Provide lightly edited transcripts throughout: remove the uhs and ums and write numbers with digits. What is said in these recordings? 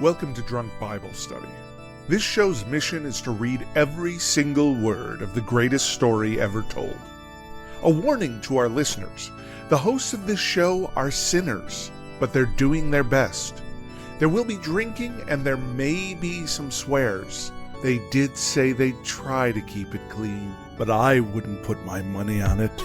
Welcome to Drunk Bible Study. This show's mission is to read every single word of the greatest story ever told. A warning to our listeners, the hosts of this show are sinners, but they're doing their best. There will be drinking and there may be some swears. They did say they'd try to keep it clean, but I wouldn't put my money on it.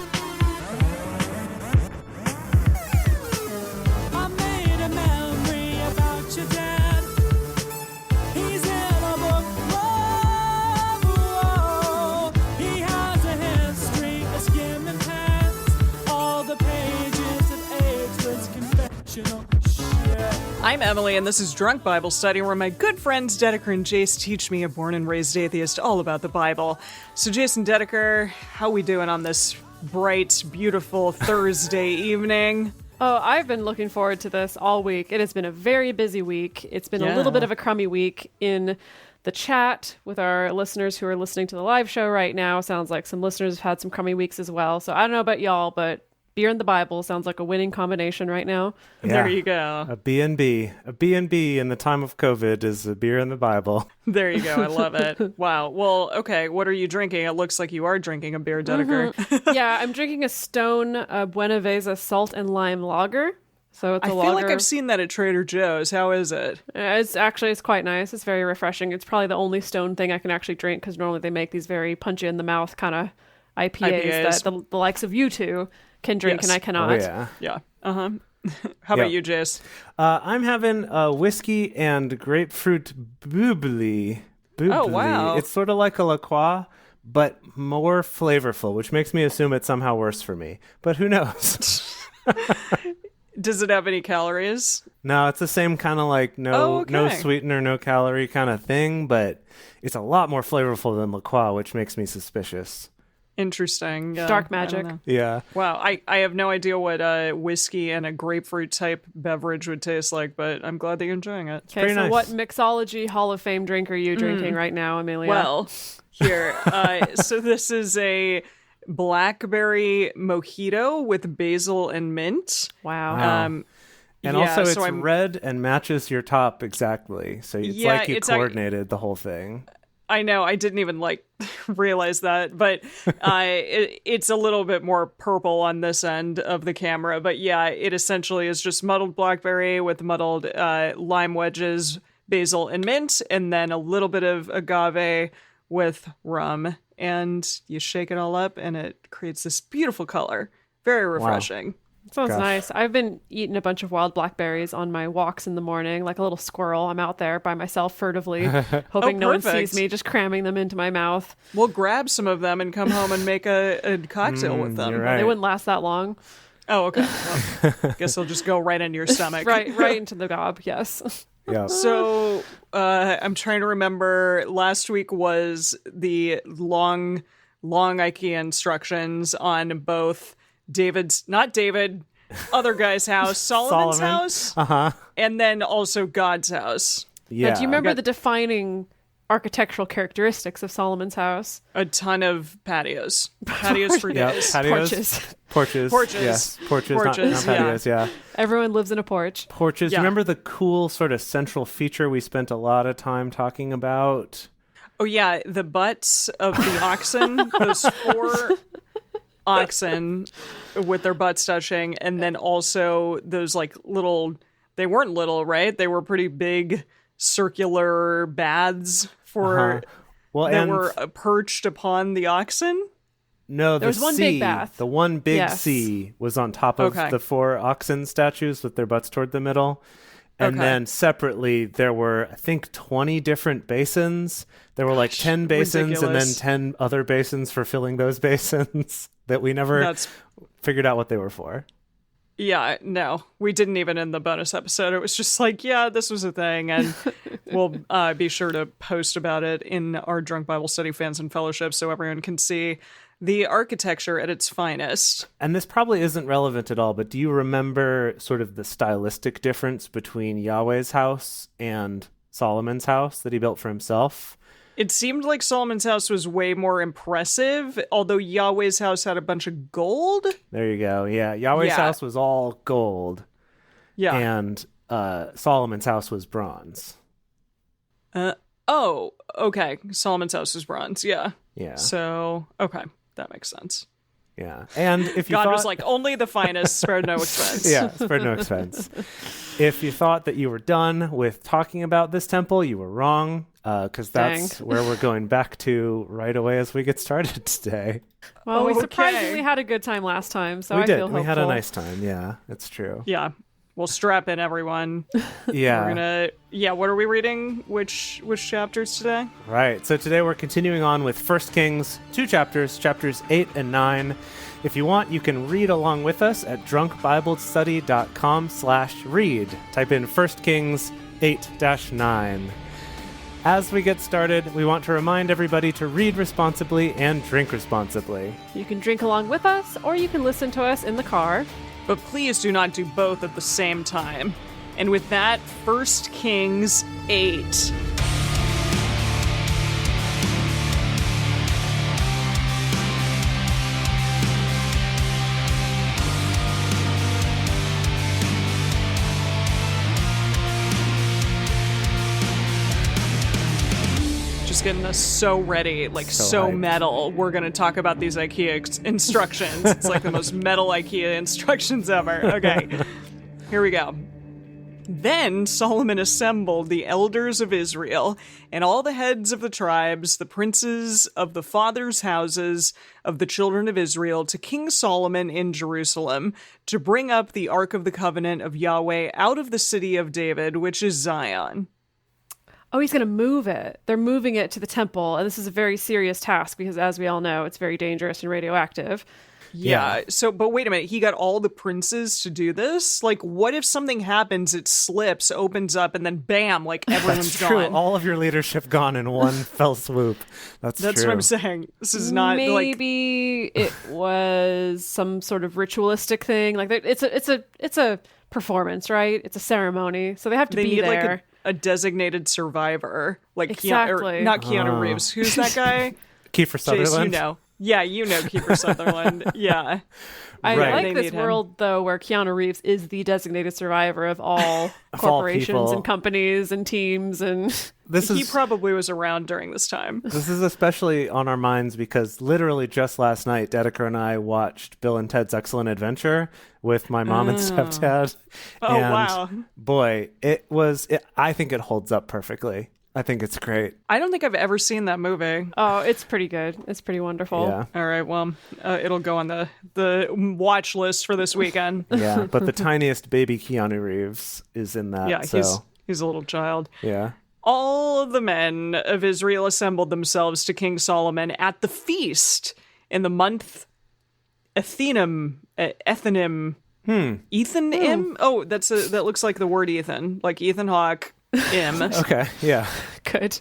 I'm Emily, and this is Drunk Bible Study, where my good friends Dedeker and Jace teach me, a born and raised atheist, all about the Bible. So, Jason Dedeker, how we doing on this bright, beautiful Thursday evening? Oh, I've been looking forward to this all week. It has been a very busy week. It's been a little bit of a crummy week in the chat with our listeners who are listening to the live show right now. Sounds like some listeners have had some crummy weeks as well. So I don't know about y'all, but beer and the Bible sounds like a winning combination right now. Yeah. There you go. A B&B. A B&B in the time of COVID is a beer and the Bible. There you go. I love it. Wow. Well, okay. What are you drinking? It looks like you are drinking a beer, Dedeker. Mm-hmm. Yeah, I'm drinking a Stone Buenaveza Salt and Lime Lager. So it's a lager. I feel like I've seen that at Trader Joe's. How is it? It's quite nice. It's very refreshing. It's probably the only Stone thing I can actually drink because normally they make these very punchy in the mouth kind of IPAs that the likes of you two can drink, and I cannot. Oh, yeah. Yeah. Uh-huh. How about you, Jace? I'm having a whiskey and grapefruit bubbly. Oh, wow. It's sort of like a La Croix, but more flavorful, which makes me assume it's somehow worse for me. But who knows? Does it have any calories? No, it's the same kind of like no sweetener, no calorie kind of thing, but it's a lot more flavorful than La Croix, which makes me suspicious. Interesting. Dark magic. Yeah. Wow. I have no idea what whiskey and a grapefruit type beverage would taste like, but I'm glad that you're enjoying it. Okay, so nice. What mixology Hall of Fame drink are you drinking right now, Amelia? Well, here. So this is a blackberry mojito with basil and mint. Wow. And also it's red and matches your top exactly. So it's like you coordinated the whole thing. I know, I didn't even realize that, but it's a little bit more purple on this end of the camera. But yeah, it essentially is just muddled blackberry with muddled lime wedges, basil, and mint, and then a little bit of agave with rum. And you shake it all up, and it creates this beautiful color. Very refreshing. Wow. Sounds nice. I've been eating a bunch of wild blackberries on my walks in the morning, like a little squirrel. I'm out there by myself furtively, hoping no one sees me, just cramming them into my mouth. We'll grab some of them and come home and make a cocktail with them. You're right. They wouldn't last that long. Oh, okay. Well, I guess they'll just go right into your stomach. right into the gob, yes. Yeah. So I'm trying to remember, last week was the long Ikea instructions on both other guy's house, Solomon's house, and then also God's house. Yeah. Now, do you remember the defining architectural characteristics of Solomon's house? A ton of patios for days. Patios. Porches. Yes. Porches, not patios, yeah. Everyone lives in a porch. Porches. Yeah. Remember the cool sort of central feature we spent a lot of time talking about? Oh, yeah, the butts of the oxen, those 4 oxen with their butts touching, and then also those they weren't little, right? They were pretty big circular baths that were perched upon the oxen. No, there was one big bath. The one big C was on top of the 4 oxen statues with their butts toward the middle. And then separately, there were, I think, 20 different basins. There were 10 basins ridiculous. And then 10 other basins for filling those basins that we never figured out what they were for. Yeah, no, we didn't even in the bonus episode. It was just this was a thing. And we'll be sure to post about it in our Drunk Bible Study Fans and Fellowship so everyone can see the architecture at its finest. And this probably isn't relevant at all, but do you remember sort of the stylistic difference between Yahweh's house and Solomon's house that he built for himself? It seemed like Solomon's house was way more impressive, although Yahweh's house had a bunch of gold. There you go. Yeah, Yahweh's house was all gold. Yeah. And Solomon's house was bronze. Oh, okay. Solomon's house is bronze. Yeah. Yeah. So, okay. That makes sense. Yeah. And if you God thought... was like, only the finest, spared no expense. Yeah, spared no expense. If you thought that you were done with talking about this temple, you were wrong, because that's where we're going back to right away as we get started today. Well, we surprisingly had a good time last time, so we I did. feel hopeful. We had a nice time. Yeah, it's true. Yeah. Well, strap in, everyone. Yeah. We're gonna. Yeah. What are we reading? Which chapters today? Right. So today we're continuing on with 1 Kings, 2 chapters, chapters 8 and 9. If you want, you can read along with us at drunkbiblestudy.com/read. Type in 1 Kings 8-9. As we get started, we want to remind everybody to read responsibly and drink responsibly. You can drink along with us, or you can listen to us in the car. But please do not do both at the same time. And with that, 1 Kings 8. Just getting us so ready, like so metal. We're going to talk about these IKEA instructions. It's like the most metal IKEA instructions ever. Okay, here we go. Then Solomon assembled the elders of Israel and all the heads of the tribes, the princes of the fathers' houses of the children of Israel, to King Solomon in Jerusalem, to bring up the Ark of the Covenant of Yahweh out of the city of David, which is Zion. Oh, he's going to move it. They're moving it to the temple, and this is a very serious task because, as we all know, it's very dangerous and radioactive. Yeah. So, but wait a minute. He got all the princes to do this? Like, what if something happens, it slips, opens up, and then bam, like everyone's That's true. gone? All of your leadership gone in one fell swoop. That's true. what I'm saying. This is not maybe it was some sort of ritualistic thing. Like, it's a performance, right? It's a ceremony, so they have to be need there. Like a designated survivor, like exactly. not Keanu Reeves. Who's that guy? Kiefer Sutherland. Jace, you know. Yeah, you know Kiefer Sutherland. Yeah. I like this world, though, where Keanu Reeves is the designated survivor of all corporations and companies and teams. And he probably was around during this time. This is especially on our minds because literally just last night, Dedeker and I watched Bill and Ted's Excellent Adventure with my mom and stepdad. Oh, and wow. Boy, I think it holds up perfectly. I think it's great. I don't think I've ever seen that movie. Oh, it's pretty good. It's pretty wonderful. Yeah. All right, well, it'll go on the watch list for this weekend. Yeah, but the tiniest baby Keanu Reeves is in that. Yeah, so. he's a little child. Yeah. All of the men of Israel assembled themselves to King Solomon at the feast in the month Ethanim. Ethanim? Oh, that looks like the word Ethan, like Ethan Hawke. Okay, yeah. Good.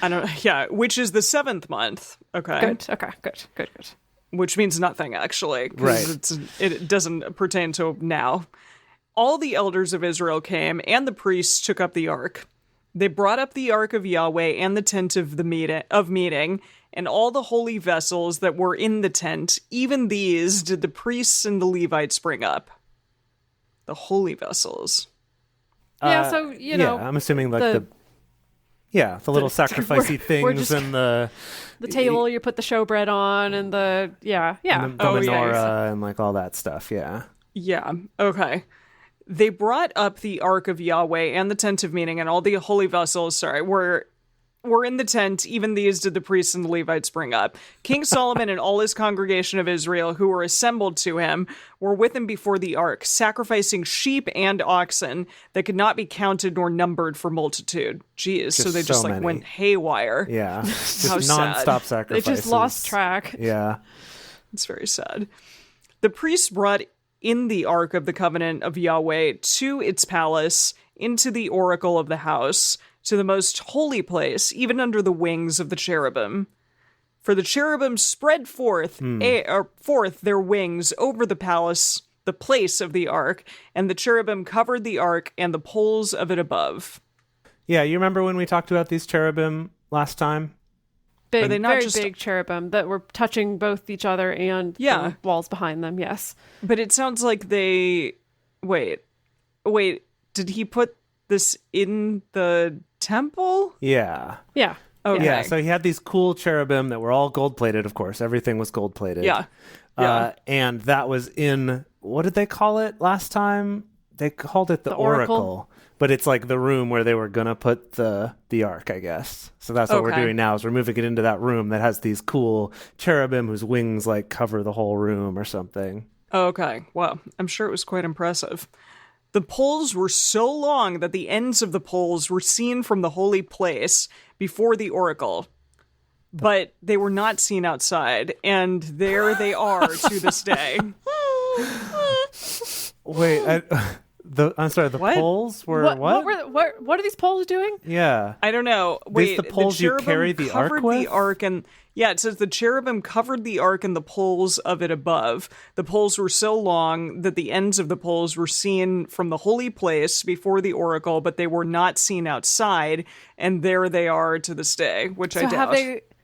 I don't know. Yeah, which is the 7th month. Okay. Good. Okay, good. Which means nothing, actually. Right. It doesn't pertain to now. All the elders of Israel came, and the priests took up the ark. They brought up the ark of Yahweh and the tent of meeting, and all the holy vessels that were in the tent. Even these did the priests and the Levites bring up. The holy vessels. Yeah, so, you know. Yeah, I'm assuming like the little sacrificey things and the table you put the showbread on and the and the menorah and like all that stuff, yeah. Yeah, okay. They brought up the ark of Yahweh and the tent of meeting and all the holy vessels, were in the tent. Even these did the priests and the Levites bring up. King Solomon and all his congregation of Israel who were assembled to him were with him before the ark, sacrificing sheep and oxen that could not be counted nor numbered for multitude. Jeez, so they just like went haywire. Yeah, just non-stop sacrifices. They just lost track. Yeah. It's very sad. The priests brought in the ark of the covenant of Yahweh to its palace, into the oracle of the house, to the most holy place, even under the wings of the cherubim. For the cherubim spread forth their wings over the palace, the place of the ark, and the cherubim covered the ark and the poles of it above. Yeah, you remember when we talked about these cherubim last time? Very big cherubim that were touching both each other and the walls behind them, yes. But it sounds like they... Wait, did he put this in the temple? Yeah. Yeah. Okay. Yeah, so he had these cool cherubim that were all gold-plated, of course. Everything was gold-plated. Yeah. And that was in, what did they call it last time? They called it the Oracle. But it's like the room where they were going to put the ark, I guess. So that's what we're doing now, is we're moving it into that room that has these cool cherubim whose wings like cover the whole room or something. Okay. Well, I'm sure it was quite impressive. The poles were so long that the ends of the poles were seen from the holy place before the oracle, but they were not seen outside, and there they are to this day. Wait, I'm sorry, the poles were what? What are these poles doing? Yeah. I don't know. Wait, the poles you carry the ark covered with? the ark, and yeah, it says the cherubim covered the ark and the poles of it above. The poles were so long that the ends of the poles were seen from the holy place before the oracle, but they were not seen outside, and there they are to this day, which I doubt.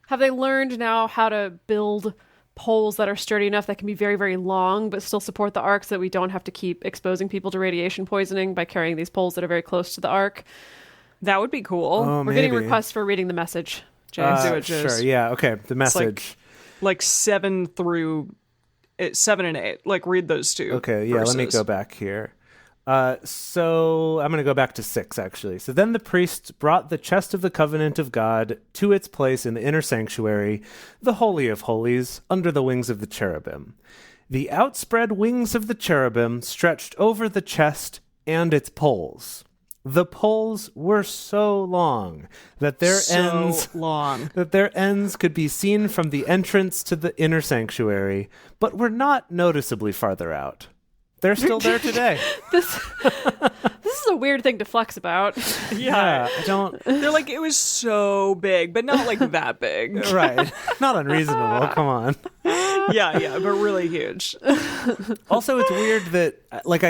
Have they learned now how to build poles that are sturdy enough that can be very, very long but still support the ark, so that we don't have to keep exposing people to radiation poisoning by carrying these poles that are very close to the ark? That would be cool. Oh, We're getting requests for reading the message. James, do it, sure, yeah, okay. The message. Like 7 and 8. Like, read those two. Okay, yeah, verses. let me go back here. So I'm going to go back to 6, actually. So then the priests brought the chest of the covenant of God to its place in the inner sanctuary, the Holy of Holies, under the wings of the cherubim. The outspread wings of the cherubim stretched over the chest and its poles. The poles were so long that their ends could be seen from the entrance to the inner sanctuary, but were not noticeably farther out. They're still there today. This is a weird thing to flex about. Yeah, I don't. They're like, it was so big, but not like that big. Right. Not unreasonable. Come on. Yeah, but really huge. Also, it's weird that, like,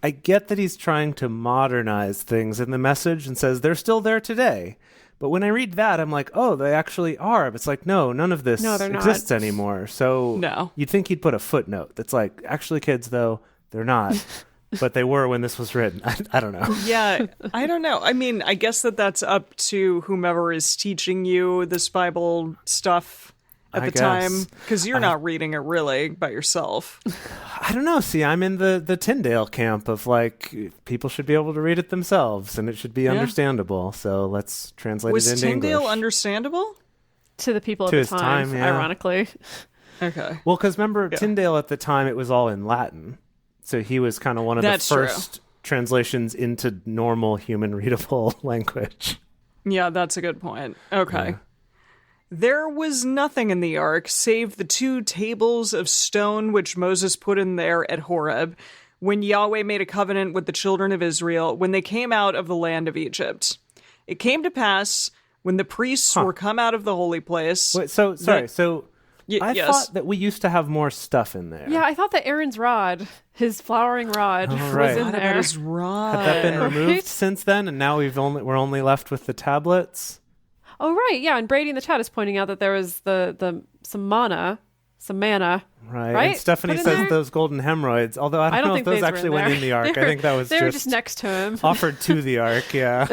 I get that he's trying to modernize things in the message and says they're still there today. But when I read that, I'm like, oh, they actually are. But it's like, no, none of this exists anymore. So no. You'd think he'd put a footnote that's like, actually, kids, though, they're not. But they were when this was written. I don't know. Yeah, I don't know. I mean, I guess that's up to whomever is teaching you this Bible stuff at the time, because you're not reading it really by yourself. I don't know. See, I'm in the Tyndale camp of like, people should be able to read it themselves and it should be understandable. So let's translate it into English. Was Tyndale understandable? To the people at to the his time, yeah. Ironically. Okay. Well, because remember, Tyndale at the time, it was all in Latin. So he was kind of one of the first translations into normal human readable language. Yeah, that's a good point. Okay. Yeah. There was nothing in the ark save the 2 tables of stone which Moses put in there at Horeb, when Yahweh made a covenant with the children of Israel when they came out of the land of Egypt. It came to pass, when the priests were come out of the holy place... Wait, I thought that we used to have more stuff in there. Yeah, I thought that Aaron's rod, his flowering rod, was in there. His rod. Had that been removed since then, and now we're only left with the tablets? Oh, right, yeah, and Brady in the chat is pointing out that there was some mana. Right? And Stephanie says those golden hemorrhoids, although I don't know if those actually went in the ark. I think that was they were just next to him. Offered to the ark, yeah.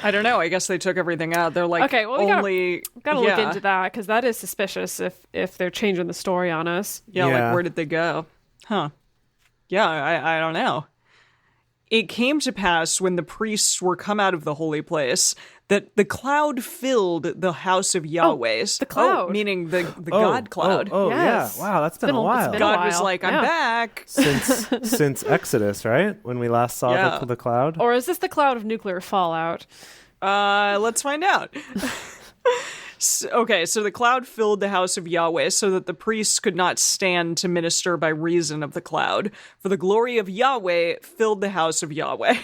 I don't know. I guess they took everything out. They're like, okay, well, we gotta look into that, because that is suspicious if they're changing the story on us. Yeah, like, where did they go? Huh. Yeah, I don't know. It came to pass, when the priests were come out of the holy place, that the cloud filled the house of Yahweh. The cloud. Meaning the God cloud. Yes. Yeah. Wow, that's been a while. God was like, I'm back. Since Exodus, right? When we last saw the cloud? Or is this the cloud of nuclear fallout? Let's find out. So the cloud filled the house of Yahweh, so that the priests could not stand to minister by reason of the cloud. For the glory of Yahweh filled the house of Yahweh.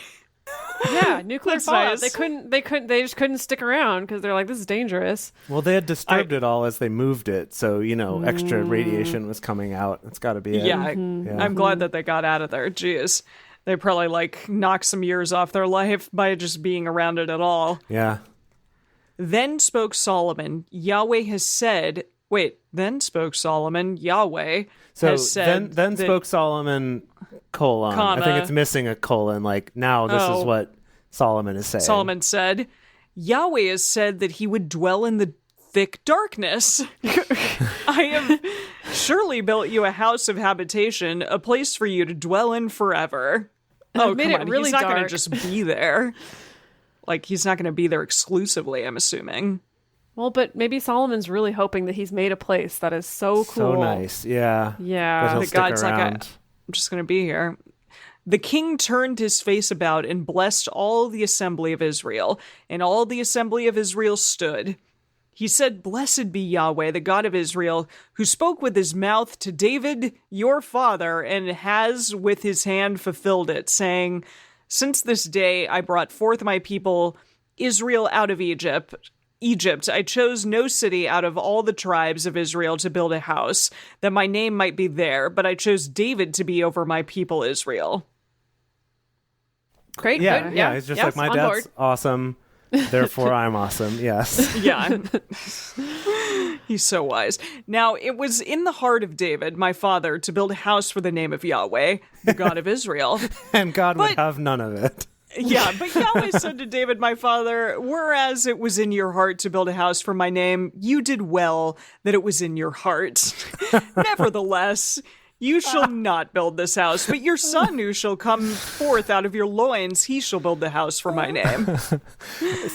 Yeah, nuclear fallout. Nice. They just couldn't stick around, because they're like, this is dangerous. Well, they had disturbed it all as they moved it, so extra radiation was coming out. It's got to be it. Yeah, I'm glad that they got out of there. Jeez. They probably knocked some years off their life by just being around it at all. Yeah. Then spoke Solomon, Yahweh has said... Wait, then spoke Solomon, Yahweh has said... Then spoke Solomon, colon. I think it's missing a colon, now this is what Solomon is saying. Solomon said, Yahweh has said that he would dwell in the thick darkness. I have surely built you a house of habitation, a place for you to dwell in forever. Oh, come on. Really he's not going to just be there. Like, he's not going to be there exclusively, I'm assuming. Well, but maybe Solomon's really hoping that he's made a place that is so cool. So nice, yeah. Yeah. That God's like, I'm just going to be here. The king turned his face about and blessed all the assembly of Israel, and all the assembly of Israel stood. He said, Blessed be Yahweh, the God of Israel, who spoke with his mouth to David, your father, and has with his hand fulfilled it, saying, Since this day I brought forth my people Israel out of Egypt. I chose no city out of all the tribes of Israel to build a house, that my name might be there, but I chose David to be over my people Israel. Great. Yeah, good. yeah. It's just like, my dad's awesome, therefore I'm awesome. Yes. Yeah. He's so wise. Now, it was in the heart of David, my father, to build a house for the name of Yahweh, the God of Israel. And God would have none of it. Yeah, but Yahweh said to David, my father, whereas it was in your heart to build a house for my name, you did well that it was in your heart. Nevertheless, you shall not build this house, but your son who shall come forth out of your loins, he shall build the house for my name.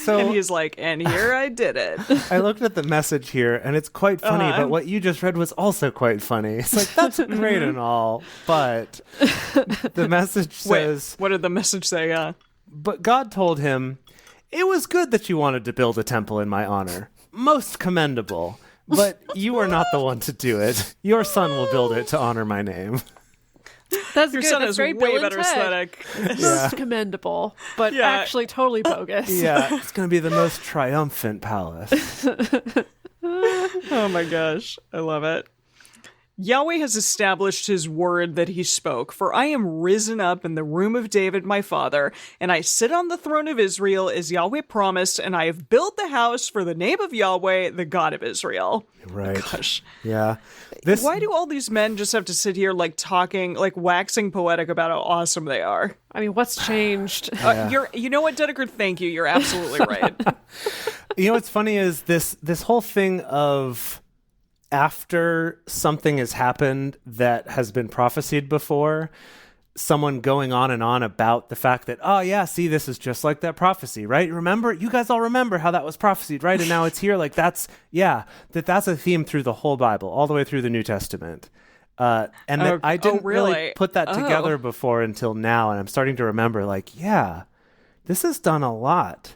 And he's like, and here I did it. I looked at the message here, and it's quite funny, but what you just read was also quite funny. It's like, that's great and all, but the message says... Wait, what did the message say? But God told him, it was good that you wanted to build a temple in my honor. Most commendable. But you are not the one to do it. Your son will build it to honor my name. That's Your good. son That's has very way better aesthetic. Most commendable, but actually totally bogus. Yeah, it's going to be the most triumphant palace. Oh my gosh, I love it. Yahweh has established his word that he spoke, for I am risen up in the room of David my father, and I sit on the throne of Israel as Yahweh promised, and I have built the house for the name of Yahweh, the God of Israel. Right. Gosh. Yeah. Why do all these men just have to sit here like talking, like waxing poetic about how awesome they are? I mean, what's changed? You know what, Dedeker? Thank you. You're absolutely right. You know what's funny is this whole thing of after something has happened that has been prophesied before, someone going on and on about the fact that, oh yeah, see, this is just like that prophecy, right? Remember, you guys all remember how that was prophesied, right? And now it's here. Like that's a theme through the whole Bible, all the way through the New Testament. I didn't really put that together before until now. And I'm starting to remember, like, yeah, this has done a lot.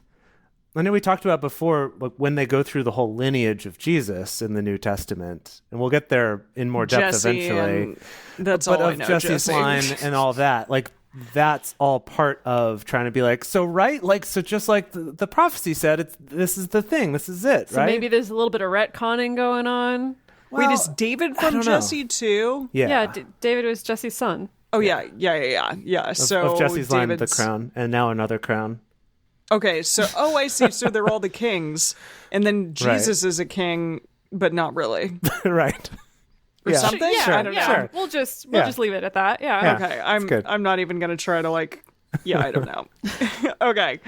I know we talked about before, like, when they go through the whole lineage of Jesus in the New Testament, and we'll get there in more depth Jesse, eventually. That's but all of I know, Jesse's Jesse. line and all that, like, that's all part of trying to be like, so right, like, so just like the prophecy said, this is the thing, this is it, So right? maybe there's a little bit of retconning going on. Wait, is David from Jesse too? Yeah, David was Jesse's son. Oh yeah. So of Jesse's line, the David's... crown, and now another crown. Okay, so I see. So they're all the kings, and then Jesus is a king, but not really, Right? or something. Yeah, I don't know. Sure. We'll just leave it at that. Yeah. Okay, good. I'm not even gonna try to I don't know. Okay,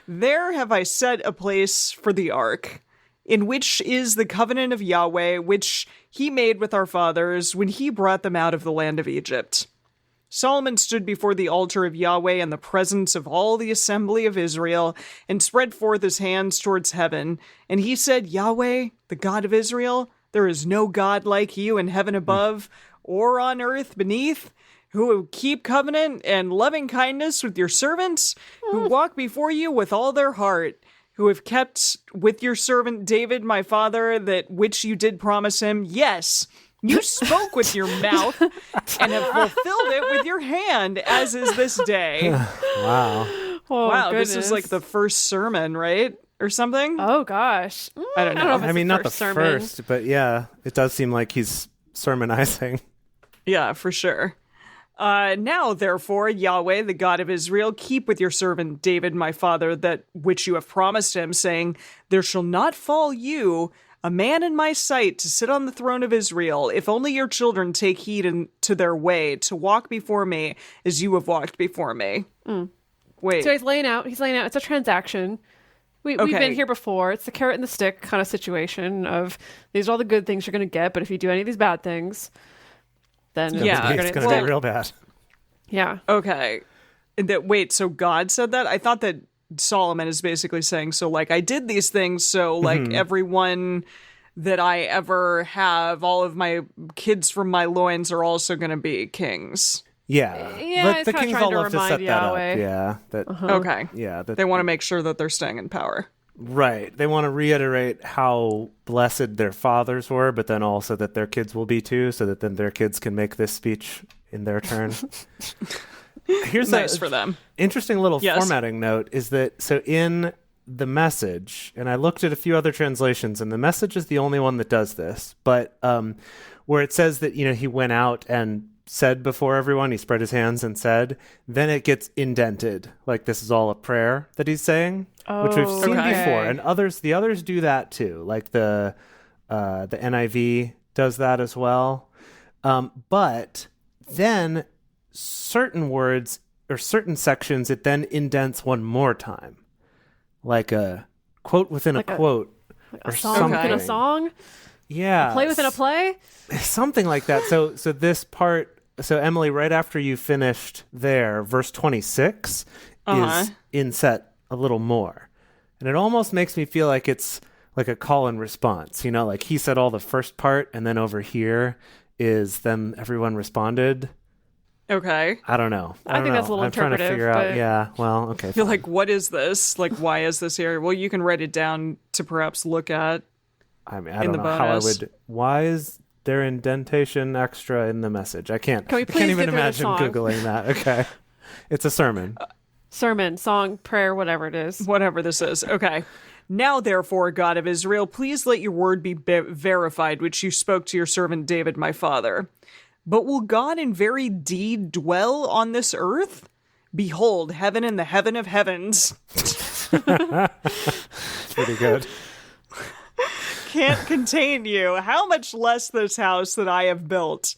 there have I set a place for the ark, in which is the covenant of Yahweh, which he made with our fathers when he brought them out of the land of Egypt. Solomon stood before the altar of Yahweh in the presence of all the assembly of Israel and spread forth his hands towards heaven. And he said, Yahweh, the God of Israel, there is no God like you in heaven above or on earth beneath, who will keep covenant and loving kindness with your servants, who walk before you with all their heart, who have kept with your servant David, my father, that which you did promise him. Yes, you spoke with your mouth and have fulfilled it with your hand, as is this day. Wow. Oh, wow, goodness. this is like the first sermon, right? Or something? Oh, gosh. I don't know. if it's I mean, the not the sermon. first, but yeah, it does seem like he's sermonizing. Yeah, for sure. Now, therefore, Yahweh, the God of Israel, keep with your servant David, my father, that which you have promised him, saying, there shall not fall you, a man in my sight, to sit on the throne of Israel, if only your children take heed to their way, to walk before me as you have walked before me. Wait. So he's laying out. It's a transaction. We've been here before. It's the carrot and the stick kind of situation of these are all the good things you're going to get, but if you do any of these bad things, then it's going to be real bad. Yeah. Okay. Wait, so God said that? I thought that Solomon is basically saying, so like I did these things, so like everyone that I ever have, all of my kids from my loins are also going to be kings. Yeah, the kings all love to set Yahweh. that up. Okay. Yeah. They want to make sure that they're staying in power. Right. They want to reiterate how blessed their fathers were, but then also that their kids will be too, so that then their kids can make this speech in their turn. Here's nice for them. Interesting little formatting note is that, so in the Message, and I looked at a few other translations, and the Message is the only one that does this, but where it says that, he went out and said before everyone, he spread his hands and said, then it gets indented, like this is all a prayer that he's saying, which we've seen before, and the others do that too, like the NIV does that as well, but then certain words or certain sections it then indents one more time, like a quote within a quote, or a song something. within a song. Yeah, a play within a play, something like that. So this part. So Emily, right after you finished there, verse 26 is inset a little more, and it almost makes me feel like it's like a call and response. Like he said all the first part, and then over here is then everyone responded. Okay. I don't know. I think that's a little I'm trying to figure out. Yeah. Well, okay. You're like, what is this? Like, why is this here? Well, you can write it down to perhaps look at. I mean, I don't know how I would. Why is there indentation extra in the Message? I can't. Can we please I can't even get through the imagine song? Googling that. Okay. It's a sermon. Sermon, song, prayer, whatever it is. Whatever this is. Okay. Now, therefore, God of Israel, please let your word be verified, which you spoke to your servant David, my father. But will God in very deed dwell on this earth? Behold, heaven and the heaven of heavens. Pretty good. Can't contain you. How much less this house that I have built?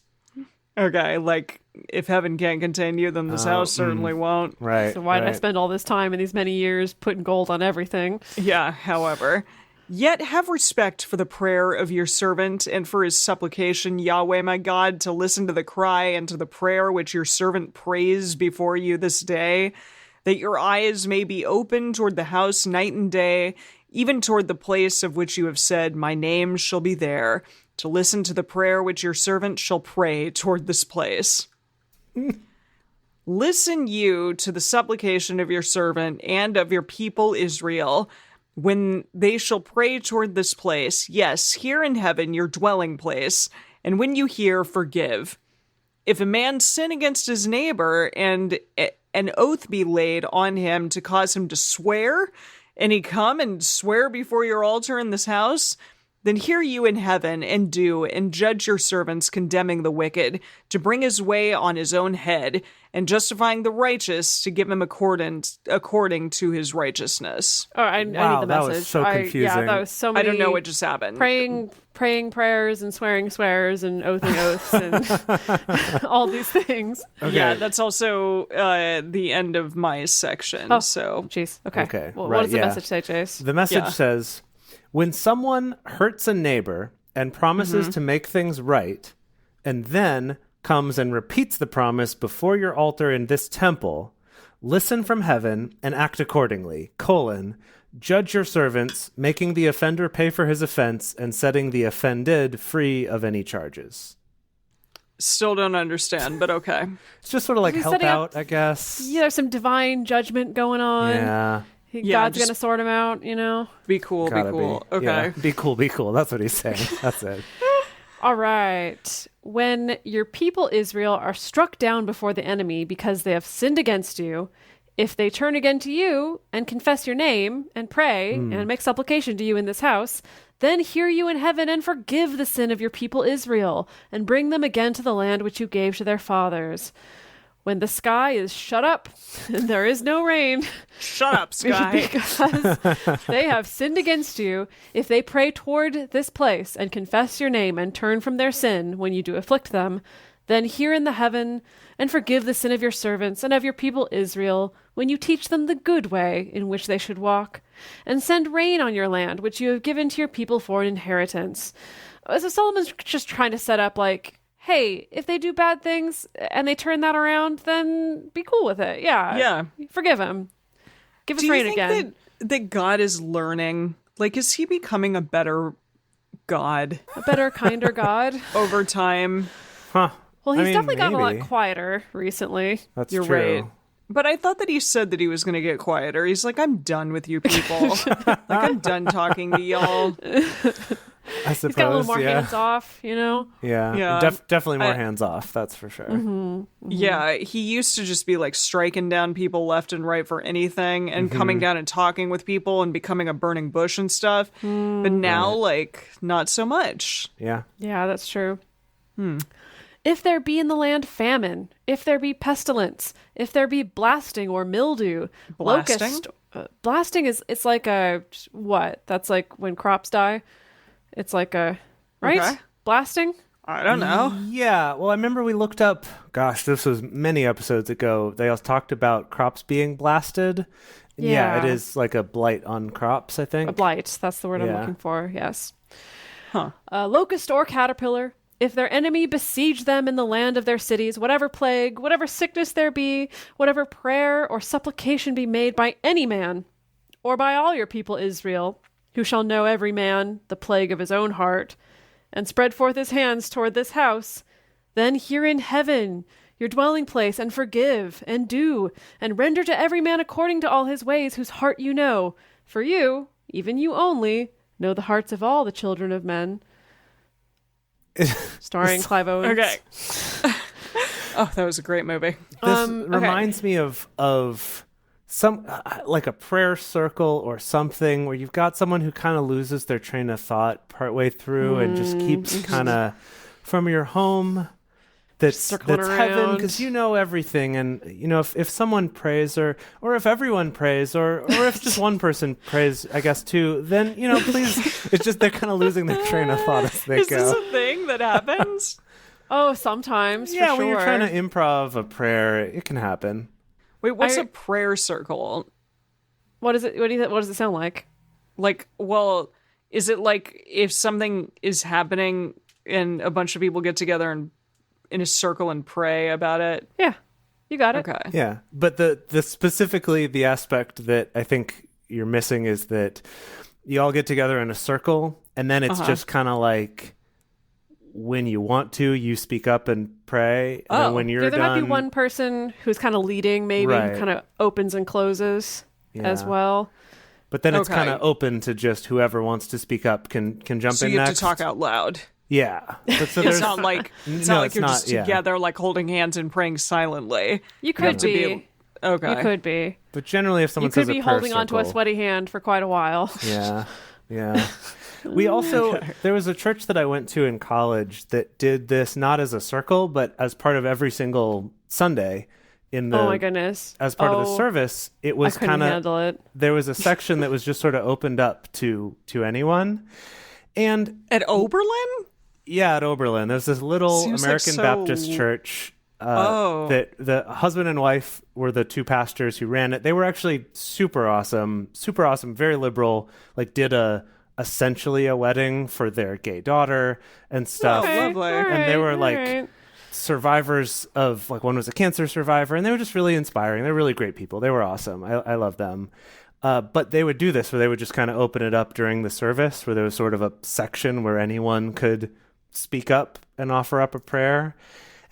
Okay, like, if heaven can't contain you, then this house certainly won't. Right. So why did I spend all this time and these many years putting gold on everything? Yeah, however. Yet have respect for the prayer of your servant and for his supplication, Yahweh my God, to listen to the cry and to the prayer which your servant prays before you this day, that your eyes may be open toward the house night and day, even toward the place of which you have said, my name shall be there, to listen to the prayer which your servant shall pray toward this place. Listen you to the supplication of your servant and of your people Israel, when they shall pray toward this place, yes, here in heaven, your dwelling place, and when you hear, forgive. If a man sin against his neighbor, and an oath be laid on him to cause him to swear, and he come and swear before your altar in this house, then hear you in heaven, and do, and judge your servants condemning the wicked, to bring his way on his own head, and justifying the righteous, to give him according to his righteousness. Oh, I need the that message. was so confusing. Yeah, that was so many. I don't know what just happened. Praying prayers and swearing swears and oathing oaths and all these things. Okay. Yeah, that's also the end of my section. Oh, so, jeez. Okay. Okay. Well, Right, what does the yeah. message say, Chase? The Message says, when someone hurts a neighbor and promises to make things right, and then comes and repeats the promise before your altar in this temple, listen from heaven and act accordingly, judge your servants, making the offender pay for his offense and setting the offended free of any charges. still don't understand, but okay. It's just sort of like He's help setting out, up- I guess. Yeah, there's some divine judgment going on. Yeah. God's just- going to sort him out, you know? Be cool, Gotta be cool. be. Okay. Yeah. Be cool. That's what he's saying. That's it. All right. When your people Israel are struck down before the enemy because they have sinned against you, if they turn again to you and confess your name and pray and make supplication to you in this house, then hear you in heaven and forgive the sin of your people Israel and bring them again to the land which you gave to their fathers. When the sky is shut up and there is no rain, Shut up, Sky. because they have sinned against you, if they pray toward this place and confess your name and turn from their sin when you do afflict them, Then hear in the heaven, and forgive the sin of your servants and of your people Israel, when you teach them the good way in which they should walk, and send rain on your land, which you have given to your people for an inheritance. So Solomon's just trying to set up like, hey, if they do bad things and they turn that around, then be cool with it. Yeah. Forgive him. Give us rain again. Do you think that God is learning? Like, is he becoming a better God? A better, kinder God? Over time? Huh. Well, he's definitely gotten a lot quieter recently. That's You're true. right. But I thought that he said that he was going to get quieter. He's like, I'm done with you people. Like, I'm done talking to y'all. I suppose, he's got a little more hands off, you know? Yeah. Definitely more hands off, that's for sure. Yeah, he used to just be like striking down people left and right for anything and coming down and talking with people and becoming a burning bush and stuff. But now, like, not so much. Yeah. Yeah, that's true. If there be in the land famine, if there be pestilence, if there be blasting or mildew, locust. Blasting it's like a, what? That's like when crops die. It's like a, right? Okay. Blasting? I don't know. Yeah. Well, I remember we looked up, gosh, this was many episodes ago. They also talked about crops being blasted. Yeah, it is like a blight on crops, I think. A blight. That's the word I'm looking for. Yes. Huh. Locust or caterpillar. If their enemy besiege them in the land of their cities, whatever plague, whatever sickness there be, whatever prayer or supplication be made by any man, or by all your people Israel, who shall know every man the plague of his own heart, and spread forth his hands toward this house, then hear in heaven your dwelling place, and forgive, and do, and render to every man according to all his ways, whose heart you know. For you, even you only, know the hearts of all the children of men. Starring Clive Owens. Okay. Oh, that was a great movie. This reminds me of some like a prayer circle or something where you've got someone who kind of loses their train of thought partway through and just keeps kind of from your home that's heaven, because you know everything. And you know, if someone prays or if everyone prays or if just one person prays, I guess too, then you know, please, it's just they're kind of losing their train of thought as they go. Is this a thing that happens? Oh, sometimes. Yeah, for when sure. you're trying to improv a prayer, it can happen. Wait, what's a prayer circle? What is it? What does it sound like? Like, well, is it like if something is happening and a bunch of people get together and in a circle and pray about it? Yeah, you got it. Okay. Yeah, but the specifically the aspect that I think you're missing is that you all get together in a circle, and then it's just kind of like when you want to, you speak up and pray. And then when you're there done, might be one person who's kind of leading, maybe, Right. who kind of opens and closes as well. But then it's kind of open to just whoever wants to speak up can jump So in you have next. to talk out loud. Yeah. But so It's not like you're just yeah. together, like holding hands and praying silently. You could be. Okay. You could be. But generally, if someone You could says be a prayer holding onto a circle- sweaty hand for quite a while. Yeah. Yeah. We also, there was a church that I went to in college that did this not as a circle, but as part of every single Sunday in the, Oh my goodness. as part of the service. It was I couldn't kind of, handle it. there was a section that was just sort of opened up to anyone. And At Oberlin? yeah, at Oberlin, there's this little Seems American like Baptist church. That the husband and wife were the two pastors who ran it. They were actually super awesome, very liberal, like did essentially a wedding for their gay daughter and stuff. Oh, lovely. And they were like survivors of, like, one was a cancer survivor, and they were just really inspiring. They're really great people. They were awesome. I love them. But they would do this where they would just kind of open it up during the service, where there was sort of a section where anyone could speak up and offer up a prayer.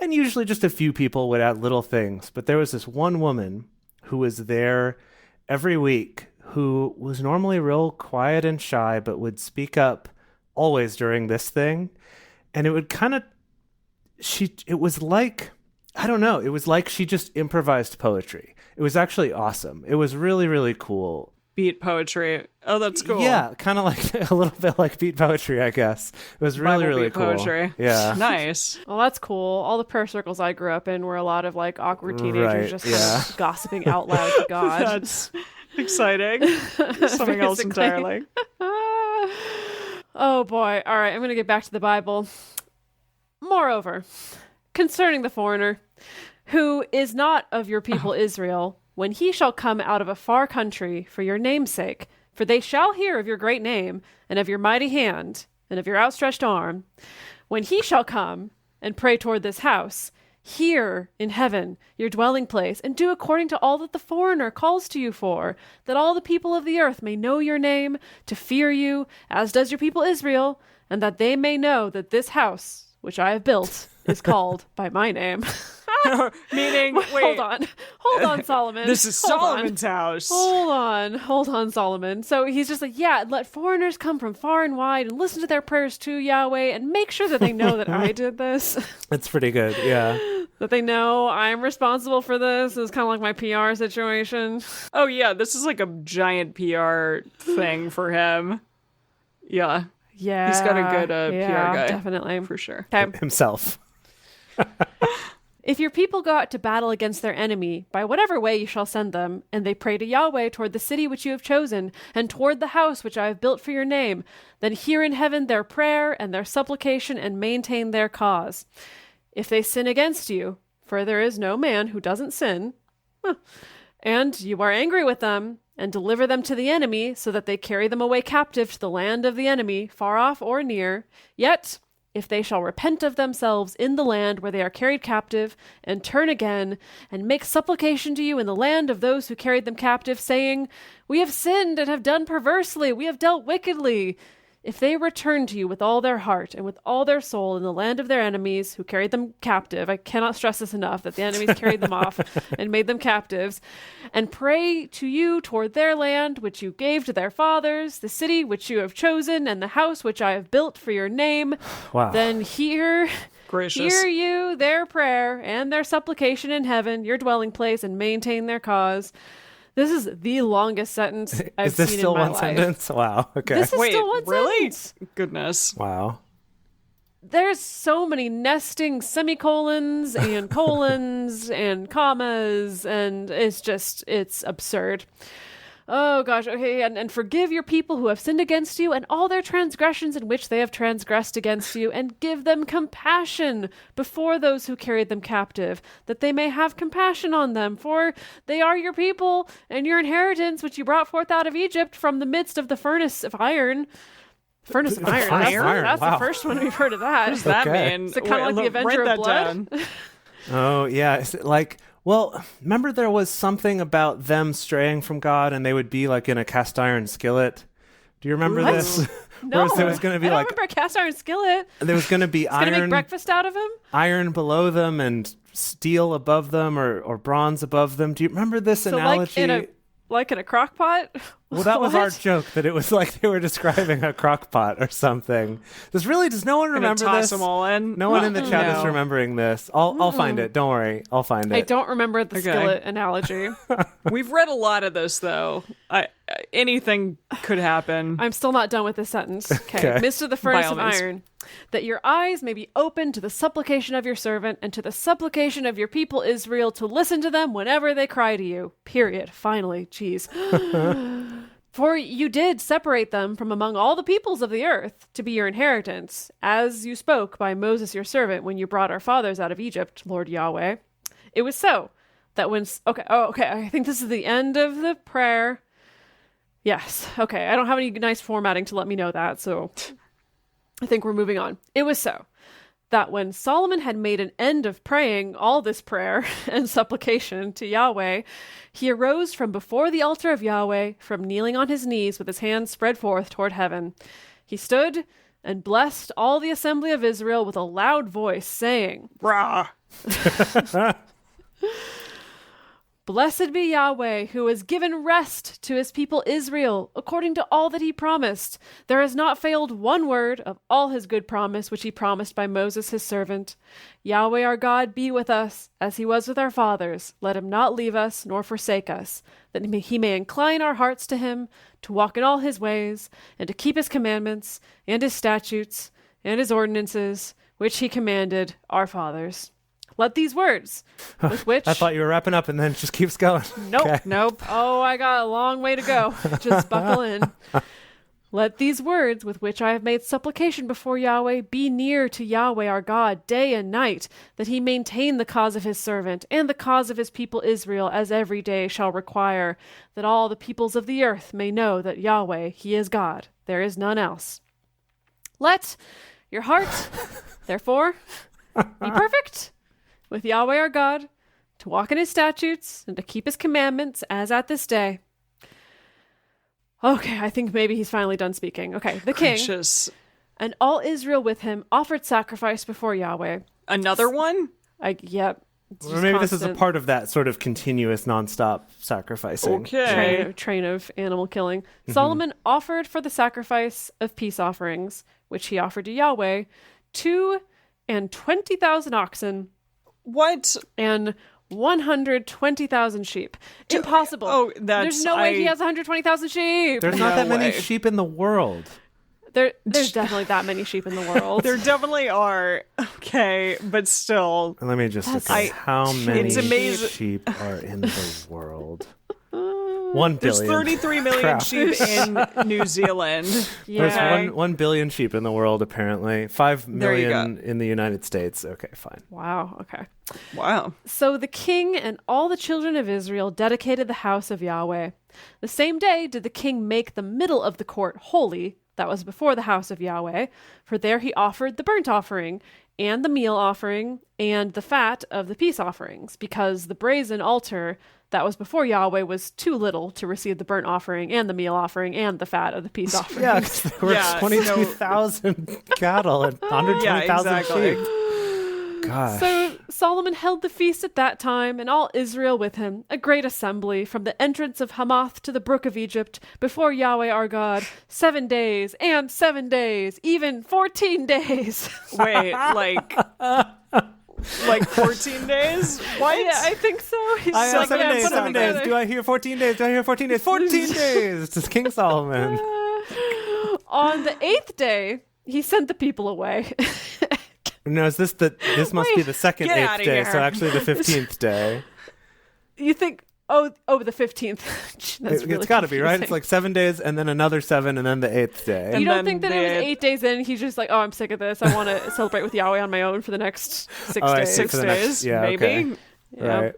And usually just a few people would add little things. But there was this one woman who was there every week who was normally real quiet and shy, but would speak up always during this thing. And it would kind of, it was like, I don't know, it was like she just improvised poetry. It was actually awesome. It was really, really cool. Beat poetry. Oh, that's cool. Yeah, kind of like a little bit like beat poetry, I guess. It was really, Bible really beat cool. poetry. Yeah. Nice. Well, that's cool. All the prayer circles I grew up in were a lot of like awkward teenagers just kind of gossiping out loud to God. That's exciting. Something else entirely. Oh boy. All right, I'm going to get back to the Bible. Moreover, concerning the foreigner, who is not of your people Israel, when he shall come out of a far country for your name's sake, for they shall hear of your great name, and of your mighty hand, and of your outstretched arm, when he shall come and pray toward this house, here in heaven, your dwelling place, and do according to all that the foreigner calls to you for, that all the people of the earth may know your name, to fear you, as does your people Israel, and that they may know that this house, which I have built, is called by my name. Meaning, wait. Hold on, Solomon. This is Solomon's house. Hold on, Solomon. So he's just like, yeah, let foreigners come from far and wide and listen to their prayers to Yahweh and make sure that they know that I did this. That's pretty good, yeah. That they know I'm responsible for this. It's kind of like my PR situation. Oh yeah, this is like a giant PR thing for him. Yeah. Yeah. He's got a good PR guy. Definitely. For sure. Okay. Himself. If your people go out to battle against their enemy, by whatever way you shall send them, and they pray to Yahweh toward the city which you have chosen, and toward the house which I have built for your name, then hear in heaven their prayer and their supplication, and maintain their cause. If they sin against you, for there is no man who doesn't sin, and you are angry with them, and deliver them to the enemy, so that they carry them away captive to the land of the enemy, far off or near, yet if they shall repent of themselves in the land where they are carried captive, and turn again, and make supplication to you in the land of those who carried them captive, saying, we have sinned and have done perversely, we have dealt wickedly. If they return to you with all their heart and with all their soul in the land of their enemies who carried them captive, I cannot stress this enough, that the enemies carried them off and made them captives, and pray to you toward their land which you gave to their fathers, the city which you have chosen, and the house which I have built for your name, Wow. then hear Gracious. you their prayer and their supplication in heaven, your dwelling place, and maintain their cause. This is the longest sentence I've seen in my life. Is this still one sentence? Wow. Okay. This is Wait, still one really? sentence. Goodness. Wow. There's so many nesting semicolons and colons and commas, and it's absurd. Oh gosh, okay, and forgive your people who have sinned against you and all their transgressions in which they have transgressed against you, and give them compassion before those who carried them captive, that they may have compassion on them, for they are your people and your inheritance, which you brought forth out of Egypt from the midst of the furnace of iron. Furnace of iron. That's wow. the first one we've heard of that. What does that Okay. mean? Is it kind of like the Avenger of Blood? Oh, yeah. Is it like, well, remember there was something about them straying from God and they would be like in a cast iron skillet? Do you remember What? this? No, there was going to be I don't like, remember a cast iron skillet. there was going to be It's gonna make iron, breakfast out of him. iron below them and steel above them or bronze above them. Do you remember this So analogy? like in a crock pot? Well, that was our What? joke, that it was like they were describing a crock pot or something. Does no one remember toss this? them all in? No one in the chat is No. remembering this. I'll find it. Don't worry. I'll find it. I don't remember the Okay. skillet analogy. We've read a lot of this, though. Anything could happen. I'm still not done with this sentence. Okay. Okay. Midst of the furnace all of means. iron, that your eyes may be open to the supplication of your servant and to the supplication of your people Israel, to listen to them whenever they cry to you. Period. Finally. Jeez. For you did separate them from among all the peoples of the earth to be your inheritance, as you spoke by Moses your servant when you brought our fathers out of Egypt, Lord Yahweh. It was so that when... Okay, I think this is the end of the prayer. Yes, okay. I don't have any nice formatting to let me know that, so I think we're moving on. It was so that when Solomon had made an end of praying all this prayer and supplication to Yahweh, he arose from before the altar of Yahweh, from kneeling on his knees with his hands spread forth toward heaven. He stood and blessed all the assembly of Israel with a loud voice, saying, Rah. Blessed be Yahweh, who has given rest to his people Israel, according to all that he promised. There has not failed one word of all his good promise, which he promised by Moses his servant. Yahweh our God be with us, as he was with our fathers. Let him not leave us, nor forsake us, that he may incline our hearts to him, to walk in all his ways, and to keep his commandments, and his statutes, and his ordinances, which he commanded our fathers. Let these words, with which... I thought you were wrapping up and then it just keeps going. Nope. Okay. Nope. Oh, I got a long way to go. Just buckle in. Let these words with which I have made supplication before Yahweh be near to Yahweh our God day and night, that he maintain the cause of his servant and the cause of his people Israel as every day shall require, that all the peoples of the earth may know that Yahweh, he is God. There is none else. Let your heart, therefore, be perfect with Yahweh our God, to walk in his statutes and to keep his commandments as at this day. Okay, I think maybe he's finally done speaking. Okay, the king and all Israel with him offered sacrifice before Yahweh. Another one? Yep. Or maybe this is a part of that sort of continuous nonstop sacrificing. Okay. Train of animal killing. Solomon offered for the sacrifice of peace offerings, which he offered to Yahweh, 220,000 oxen. What? And 120,000 sheep. Impossible. Oh, there's no way he has 120,000 sheep. There's not that many sheep in the world. There's definitely that many sheep in the world. There definitely are. Okay, but still. Let me just look at how many sheep are in the world. 1 billion. There's 33 million sheep in New Zealand. Yeah. There's 1 billion sheep in the world, apparently. 5 million in the United States. Okay, fine. Wow, okay. Wow. So the king and all the children of Israel dedicated the house of Yahweh. The same day did the king make the middle of the court holy. That was before the house of Yahweh. For there he offered the burnt offering and the meal offering and the fat of the peace offerings, because the brazen altar that was before Yahweh was too little to receive the burnt offering and the meal offering and the fat of the peace offering. Yeah, because there were 22,000 cattle and 120,000 sheep. Gosh. So Solomon held the feast at that time, and all Israel with him, a great assembly, from the entrance of Hamath to the brook of Egypt, before Yahweh our God, 7 days, and 7 days, even 14 days. Wait, like 14 days? What? Yeah, I think so. He's I have like, 7 days, put 7 them days. together. Do I hear 14 days? Do I hear 14 days? 14 days to King Solomon. On the 8th day, he sent the people away. No, this must be the second get 8th outta day, here. so actually the 15th day. You think, the 15th. That's really It's got to be, right? confusing. It's like 7 days and then another 7 and then the 8th day. You don't then think that it was 8 days in, he's just like, oh, I'm sick of this. I want to celebrate with Yahweh on my own for the next 6 Oh, I days. see. 6 for the days, next- yeah, maybe? okay. Yeah. Right.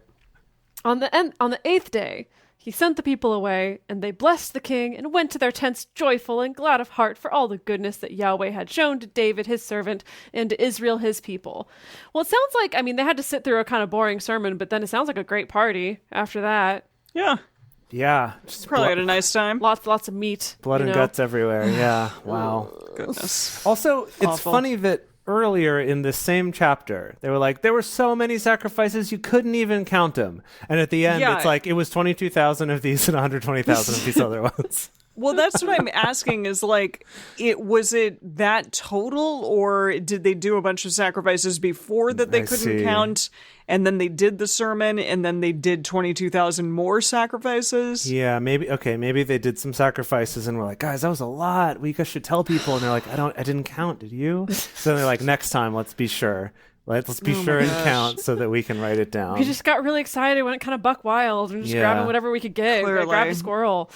On the 8th day, he sent the people away, and they blessed the king and went to their tents joyful and glad of heart for all the goodness that Yahweh had shown to David his servant and to Israel his people. Well, it sounds like, they had to sit through a kind of boring sermon, but then it sounds like a great party after that. Yeah. Yeah. Just Probably had a nice time. Lots of meat. blood and guts everywhere. Yeah. Wow. Goodness. Also, it's Awful. funny that earlier in this same chapter, they were like, there were so many sacrifices, you couldn't even count them. And at the end, Yeah. it's like, it was 22,000 of these and 120,000 of these other ones. Well, that's what I'm asking is like, was it that total, or did they do a bunch of sacrifices before that they I couldn't see. count, and then they did the sermon, and then they did 22,000 more sacrifices? Yeah, maybe they did some sacrifices and we're like, guys, that was a lot. We guys should tell people. And they're like, I didn't count. Did you? So they're like, next time, let's be sure. Let's be sure and count so that we can write it down. We just got really excited, went kind of buck wild, and just grabbing whatever we could get. Clearly. Grab a squirrel.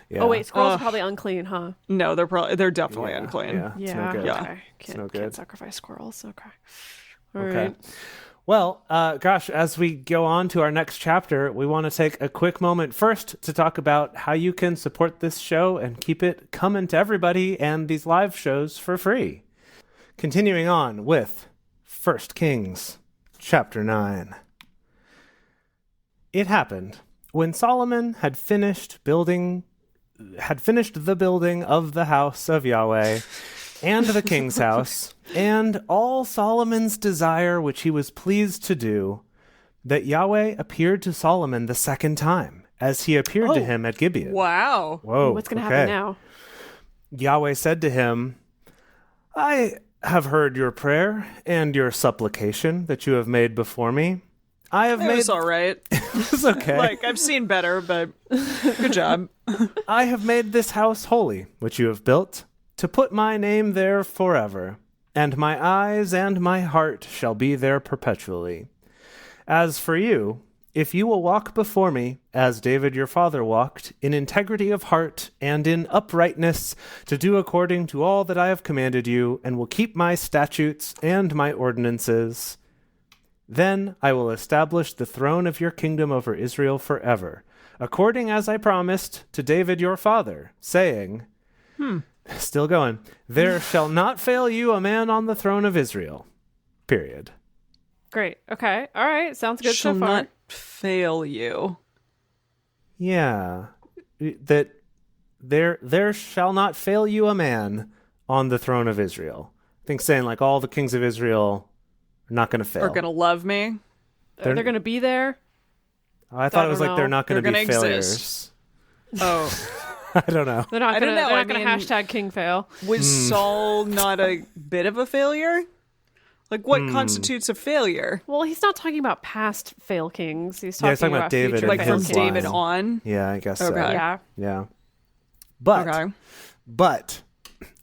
Yeah. Oh wait, squirrels are probably unclean, huh? No, they're definitely unclean. Yeah, it's no good. Yeah. Okay. Can't good. sacrifice squirrels. Okay. All Okay. right. Well, gosh, as we go on to our next chapter, we want to take a quick moment first to talk about how you can support this show and keep it coming to everybody and these live shows for free. Continuing on with 1 Kings chapter 9. It happened when Solomon had finished the building of the house of Yahweh and the king's house, and all Solomon's desire which he was pleased to do, that Yahweh appeared to Solomon the second time, as he appeared to him at Gibeon. Wow. Whoa. What's going to happen now? Yahweh said to him, I have heard your prayer and your supplication that you have made before me. I have It made was all right. It's okay. Like, I've seen better, but good job. I have made this house holy, which you have built, to put my name there forever, and my eyes and my heart shall be there perpetually. As for you, if you will walk before me, as David your father walked, in integrity of heart and in uprightness, to do according to all that I have commanded you, and will keep my statutes and my ordinances, then I will establish the throne of your kingdom over Israel forever, according as I promised to David your father, saying, still going, there shall not fail you a man on the throne of Israel. Period. Great. Okay. All right. Sounds good Shall so far. not fail you. Yeah. That there shall not fail you a man on the throne of Israel. I think saying like all the kings of Israel are not going to fail. Are going to love me. They're going to be there. I thought it was like they're not going to be failures. Exist. Oh. I don't know. They're not I going don't know. to hashtag king fail. Was Saul not a bit of a failure? Like, what constitutes a failure? Well, he's not talking about past fail kings. He's talking, he's talking about David future and Like, fail from his kings. David line. on? Yeah, I guess Okay. so. Yeah. Yeah. But Okay. But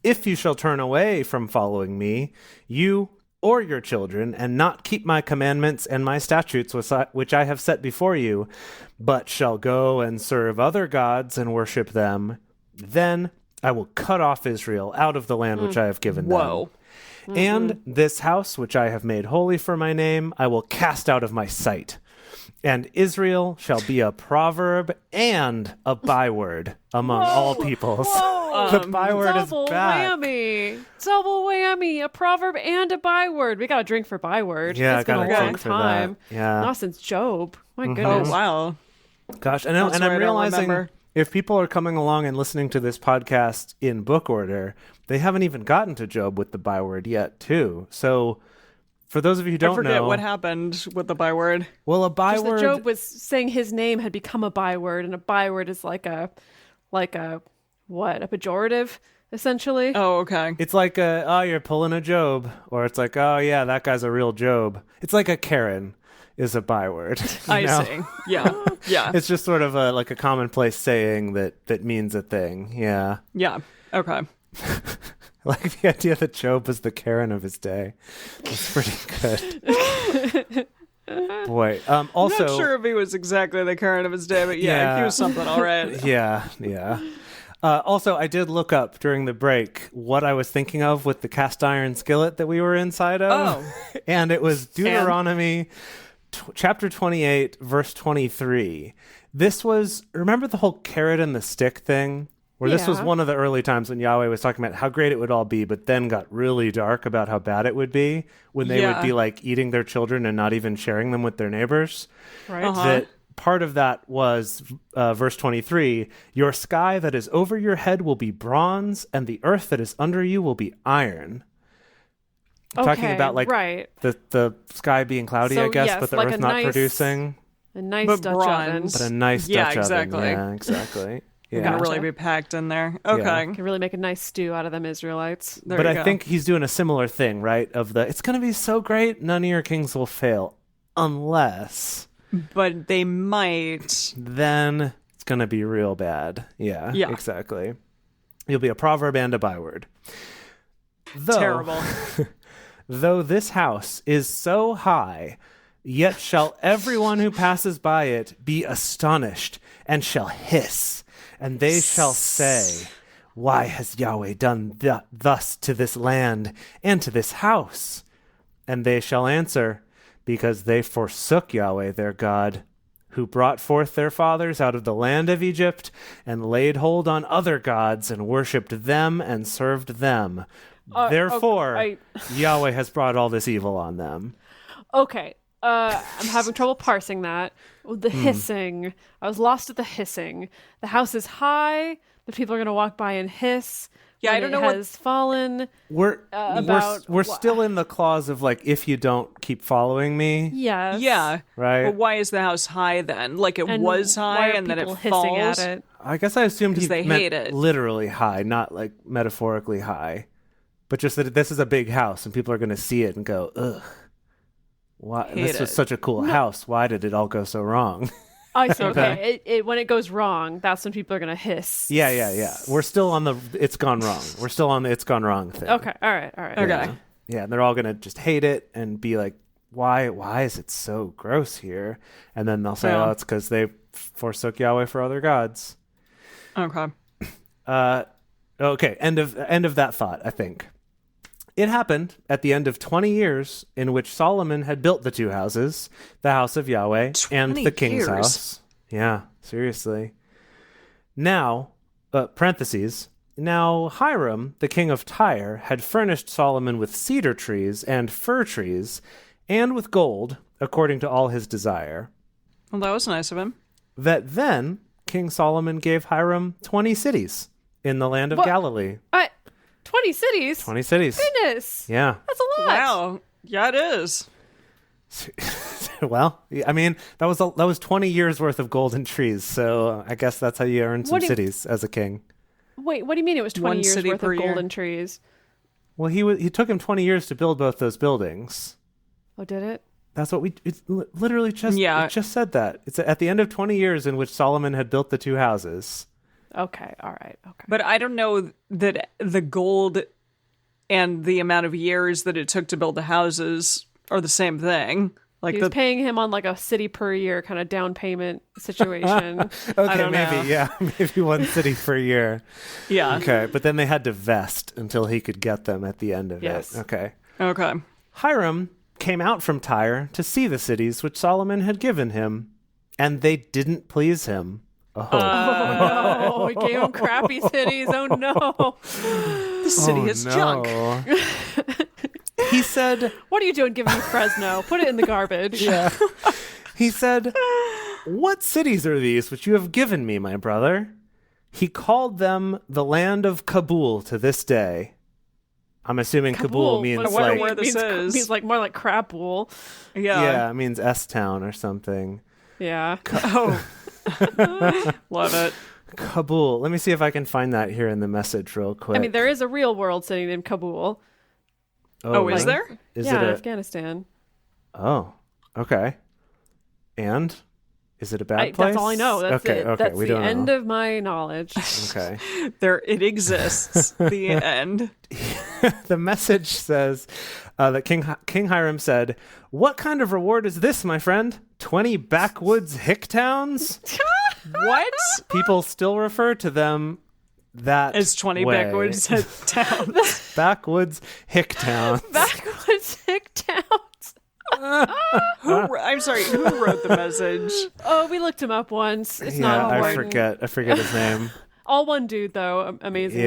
if you shall turn away from following me, you or your children, and not keep my commandments and my statutes which I have set before you, but shall go and serve other gods and worship them, then I will cut off Israel out of the land which I have given Whoa. them. And this house which I have made holy for my name, I will cast out of my sight. And Israel shall be a proverb and a byword among all peoples. The byword is Double back. whammy. Double whammy. A proverb and a byword. We got to drink for byword. Yeah, it's been a gotta long drink for that. time. Yeah. Not since Job. My Oh, goodness. wow. Gosh, and That's I'm what I don't realizing remember. if people are coming along and listening to this podcast in book order, they haven't even gotten to Job with the byword yet, too. So for those of you who I don't forget know, what happened with the byword. well, a Just that byword, Job was saying his name had become a byword, and a byword is like a what? A pejorative, essentially. Oh, okay. it's like oh, you're pulling a Job, or it's like, oh yeah, that guy's a real Job. It's like a Karen is a byword. I know? see. Yeah. Yeah. It's just sort of like a commonplace saying that means a thing. Yeah. Yeah. Okay. I like the idea that Job was the Karen of his day. It's pretty good. Boy. Also, I'm not sure if he was exactly the current of his day, but yeah. He was something all right. Yeah. Also, I did look up during the break what I was thinking of with the cast iron skillet that we were inside of. Oh. And it was Deuteronomy chapter 28, verse 23. This was, remember the whole carrot and the stick thing? Where this was Yeah. one of the early times when Yahweh was talking about how great it would all be, but then got really dark about how bad it would be when they would be like eating their children and not even sharing them with their neighbors. Right. That part of that was verse 23, your sky that is over your head will be bronze, and the earth that is under you will be iron. Talking about like right. the sky being cloudy, So, I guess, yes, but the like earth a not nice- producing. A nice But Dutch bronze. But a oven. nice Yeah, Dutch exactly. oven. Yeah, exactly. Yeah. Gonna Gotcha. really be packed in there. Okay. Can really make a nice stew out of them Israelites. There But you I go. think he's doing a similar thing, right? Of the, it's going to be so great, none of your kings will fail. Unless, But they might. then it's going to be real bad. Yeah, Yeah. exactly. You'll be a proverb and a byword. Though, Terrible. Though this house is so high, yet shall everyone who passes by it be astonished, and shall hiss, and they shall say, why has Yahweh done thus to this land and to this house? And they shall answer, because they forsook Yahweh their God, who brought forth their fathers out of the land of Egypt, and laid hold on other gods, and worshipped them, and served them. Therefore, Yahweh has brought all this evil on them. Okay. I'm having trouble parsing that. The hissing. I was lost at the hissing. The house is high. The people are going to walk by and hiss. Yeah, I when don't it know what- has fallen. We're about we're still in the clause of like, if you don't keep following me, Yes. Yeah. right? But why is the house high then? Like it And was why high are and then it people hissing falls? at it? I guess I assumed he 'Cause they meant hate it. literally high, not like metaphorically high, but just that this is a big house and people are going to see it and go, ugh. Why? Hate This was it. such a cool house. Why did it all go so wrong? I see. Okay. It when it goes wrong, that's when people are going to hiss. Yeah. We're still on the it's gone wrong. We're still on the it's gone wrong thing. Okay. All right. Okay. Yeah, and they're all going to just hate it and be like why is it so gross here? And then they'll say, Yeah. oh, it's because they forsook Yahweh for other gods. Okay. Okay, end of that thought, I think. It happened at the end of 20 years in which Solomon had built the two houses, the house of Yahweh and the king's years. house. Yeah, seriously. Now, parentheses, now Hiram, the king of Tyre, had furnished Solomon with cedar trees and fir trees, and with gold, according to all his desire. Well, that was nice of him. That then King Solomon gave Hiram 20 cities in the land of Galilee. 20 cities? 20 cities. Goodness. Yeah. That's a lot. Wow. Yeah, it is. Well, I mean, that was 20 years worth of golden trees, so I guess that's how you earn some cities as a king. Wait, what do you mean it was 20 One years city worth per of year. golden trees? Well, he took him 20 years to build both those buildings. Oh, did it? That's what it literally just Yeah. it just said that. It's at the end of 20 years in which Solomon had built the two houses. Okay, all right, okay. But I don't know that the gold and the amount of years that it took to build the houses are the same thing. Like He was paying him on like a city per year kind of down payment situation. Okay, don't know. maybe one city per year. Yeah. Okay, but then they had to vest until he could get them at the end of Yes. it. Okay. Okay. Hiram came out from Tyre to see the cities which Solomon had given him, and they didn't please him. Oh, no. He gave him crappy cities. Oh, no. The city is junk. He said, What are you doing giving me Fresno? Put it in the garbage. yeah. He said, what cities are these which you have given me, my brother? He called them the land of Kabul to this day. I'm assuming Kabul means I wonder like... where this is. Means like more like Crapwool. Yeah, it means S-Town or something. Yeah. Oh. Love it. Kabul. Let me see if I can find that here in the message real quick. I mean, there is a real world city named Kabul. Oh, is really? there? Is yeah, it in a... Afghanistan. Oh, okay. And is it a bad place? That's all I know. That's okay, it. okay. That's We the don't end know. of my knowledge. Okay. There, it exists. The end. The message says that King Hiram said, "What kind of reward is this, my friend? 20 backwoods hick towns?" What? People still refer to them that It's 20 way. backwoods towns. Backwoods hick towns. Backwoods hick towns. I'm sorry, who wrote the message? Oh, we looked him up once. It's Yeah, not I important. forget his name. All one dude, though, amazingly.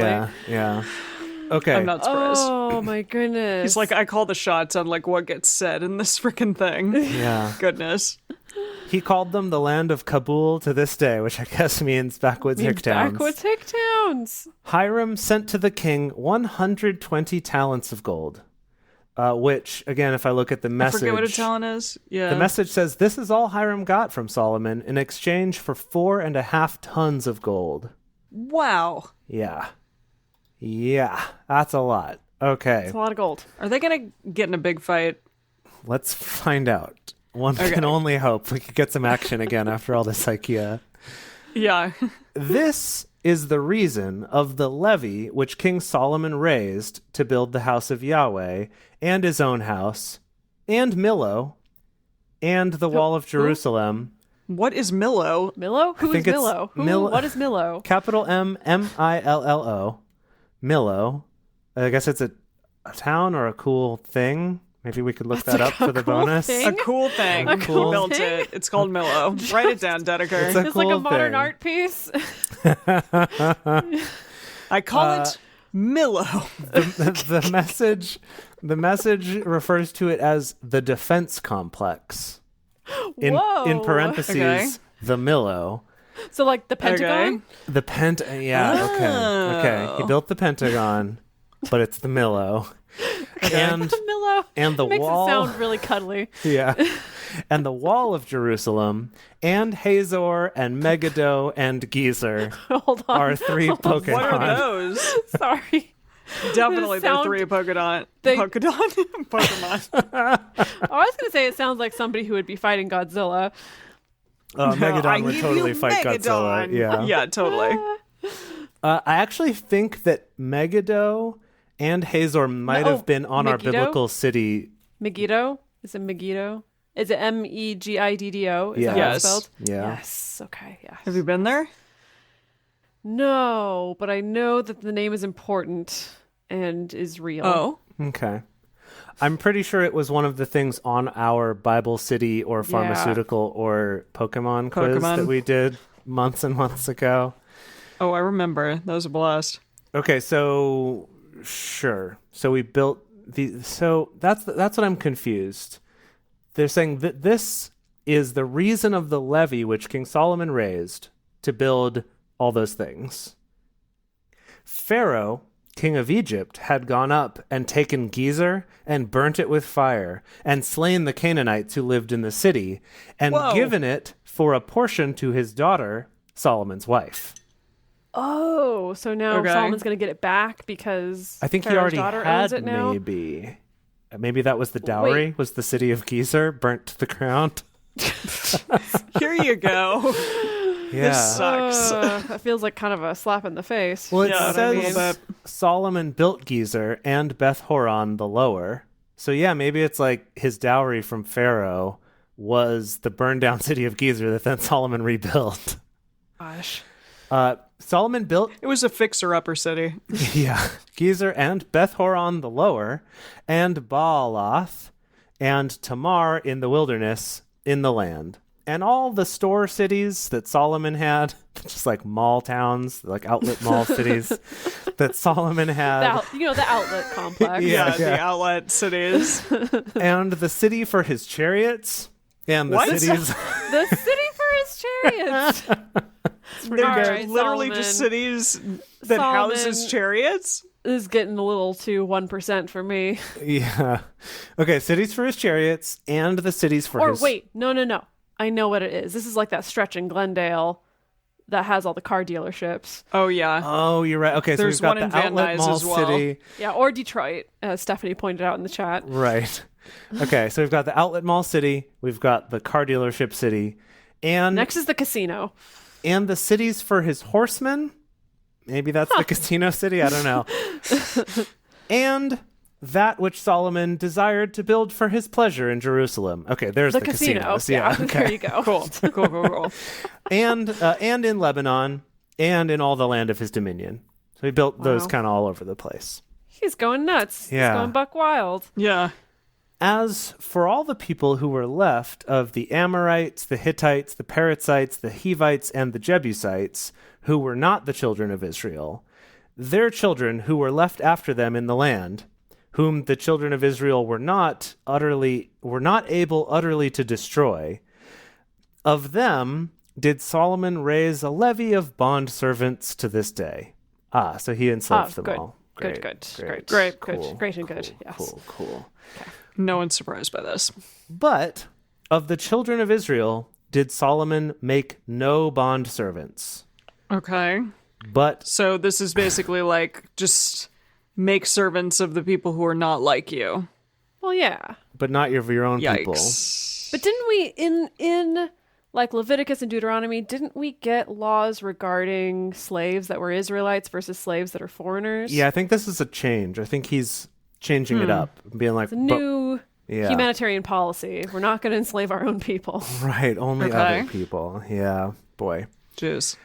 Yeah. Okay. I'm not surprised. Oh, my goodness. He's like, I call the shots on like what gets said in this freaking thing. Yeah. Goodness. He called them the land of Kabul to this day, which I guess means backwoods hick towns. Backwoods hick towns. Hiram sent to the king 120 talents of gold, which, again, if I look at the I message... forget what a talent is. Yeah. The message says, this is all Hiram got from Solomon in exchange for 4.5 tons of gold. Wow. Yeah, that's a lot. Okay, It's a lot of gold. Are they going to get in a big fight? let's find out. One can only hope we could get some action again after all this IKEA. Yeah. This is the reason of the levy which King Solomon raised to build the house of Yahweh and his own house and Millo and the wall of Jerusalem. What is Millo? Millo? Who is think it's Millo? What is Millo? Capital M-M-I-L-L-O. Millo. I guess it's a town or a cool thing. Maybe we could look that up for the cool bonus. thing? A cool thing. A Who cool built thing? it? It's called Millo. Write it down, Dedeker. It's a It's like a cool modern thing. art piece. I call it Millo. The message refers to it as the defense complex. In Whoa. parentheses, Okay. the Millo. So like the Pentagon? The okay. He built the Pentagon, but it's the Millo. And Millo. and the Makes wall it sound really cuddly. Yeah. And the wall of Jerusalem and Hazor and Megiddo and Gezer Hold on. are three Pokemon. What are those? Sorry. Definitely the Sound- three Pokemon. They- Pokemon. I was going to say it sounds like somebody who would be fighting Godzilla. Megadon I would give totally you fight Godzilla. Megadon. Yeah. Yeah, totally. I actually think that Megiddo and Hazor might have been on our Megiddo? biblical city. Megiddo? Is it Megiddo? Is it Megiddo? Is Yeah. that how it's Yes. spelled? Yeah. Yes. Okay. Yeah. Have you been there? No, but I know that the name is important and is real. Oh. Okay. I'm pretty sure it was one of the things on our Bible City or pharmaceutical or Pokemon quiz that we did months and months ago. Oh, I remember. That was a blast. Okay, so sure. So we built so that's what I'm confused. They're saying that this is the reason of the levy which King Solomon raised to build all those things. Pharaoh, king of Egypt, had gone up and taken Gezer and burnt it with fire and slain the Canaanites who lived in the city and given it for a portion to his daughter, Solomon's wife. Oh, so now Solomon's going to get it back because I think Pharaoh's he daughter already had owns it now? Maybe that was the dowry. Wait. Was the city of Gezer burnt to the ground? Here you go. Yeah. This sucks. That feels like kind of a slap in the face. Well, it Yeah, says Solomon built Gezer and Beth Horon the lower. So yeah, maybe it's like his dowry from Pharaoh was the burned down city of Gezer that then Solomon rebuilt. Gosh. Solomon built It was a fixer-upper city. Gezer and Beth Horon the lower, and Baalath and Tamar in the wilderness in the land. And all the store cities that Solomon had, just like mall towns, like outlet mall cities that Solomon had. The outlet complex. Yeah, the outlet cities. And the city for his chariots. And the cities. The city for his chariots. They're literally just cities that house his chariots. This is getting a little too 1% for me. Yeah. Okay, cities for his chariots and the cities for his... Or wait, no. I know what it is. This is like that stretch in Glendale that has all the car dealerships. Oh, yeah. Oh, you're right. Okay, There's so we've got one in the Van outlet Nuys mall as well. city. Yeah, or Detroit, as Stephanie pointed out in the chat. Right. Okay, so we've got the outlet mall city. We've got the car dealership city. And Next is the casino. And the cities for his horsemen. Maybe that's the casino city. I don't know. And that which Solomon desired to build for his pleasure in Jerusalem. Okay, there's the casino. Yeah, okay. There you go. Cool. And in Lebanon and in all the land of his dominion. So he built those kind of all over the place. He's going nuts. Yeah. He's going buck wild. Yeah. As for all the people who were left of the Amorites, the Hittites, the Perizzites, the Hivites, and the Jebusites, who were not the children of Israel, their children who were left after them in the land, whom the children of Israel were not able utterly to destroy, of them did Solomon raise a levy of bondservants to this day. So he enslaved them all. Great. Cool. Great and good. Yes. Cool. Okay. No one's surprised by this. But of the children of Israel did Solomon make no bondservants. Okay. But so this is basically like just make servants of the people who are not like you. Well, yeah. But not your own people. But didn't we in like Leviticus and Deuteronomy, didn't we get laws regarding slaves that were Israelites versus slaves that are foreigners? Yeah, I think this is a change. I think he's changing it up, being like it's a new humanitarian policy. We're not going to enslave our own people. Right, only other people. Yeah, boy. Jeez.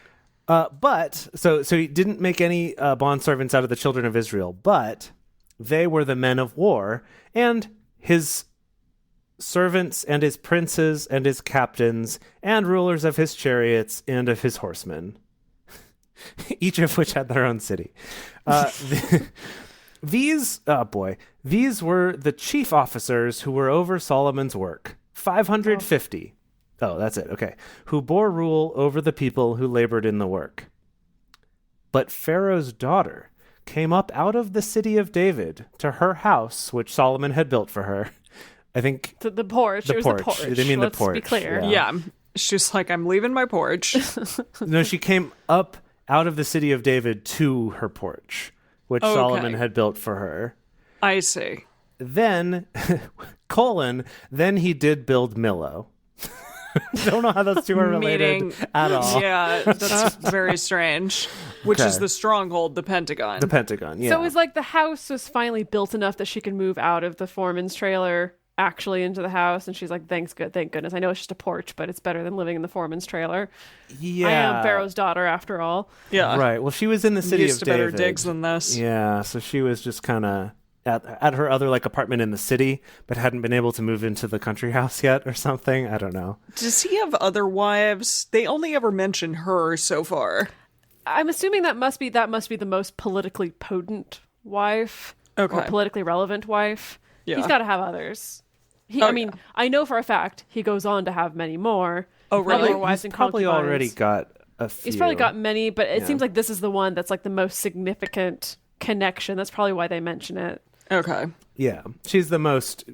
But so he didn't make any bondservants out of the children of Israel, but they were the men of war, and his servants and his princes and his captains and rulers of his chariots and of his horsemen, each of which had their own city. These were the chief officers who were over Solomon's work, 550. Oh, that's it. Okay. Who bore rule over the people who labored in the work. But Pharaoh's daughter came up out of the city of David to her house, which Solomon had built for her. I think the porch. It was the porch. They mean Let's the porch. Be clear. Yeah. She's like, I'm leaving my porch. No, she came up out of the city of David to her porch, which Solomon had built for her. I see. Then, then he did build Millo. Don't know how those two are related at all. Yeah, that's very strange. Which is the stronghold, the Pentagon. The Pentagon, yeah. So it was like the house was finally built enough that she could move out of the foreman's trailer actually into the house, and she's like, thank goodness. I know it's just a porch, but it's better than living in the foreman's trailer. Yeah. I am Pharaoh's daughter after all. Yeah. Right. Well, she was in the city Used of to better David. digs than this. Yeah, so she was just kind of at her other like apartment in the city, but hadn't been able to move into the country house yet or something. I don't know. Does he have other wives? They only ever mention her so far. I'm assuming that must be the most politically potent wife, or politically relevant wife. Yeah. He's got to have others. I mean, I know for a fact he goes on to have many more. Oh, really? More wives He's and probably concubines. already got a few. He's probably got many, but it seems like this is the one that's like the most significant connection. That's probably why they mention it. Okay. Yeah, she's the most.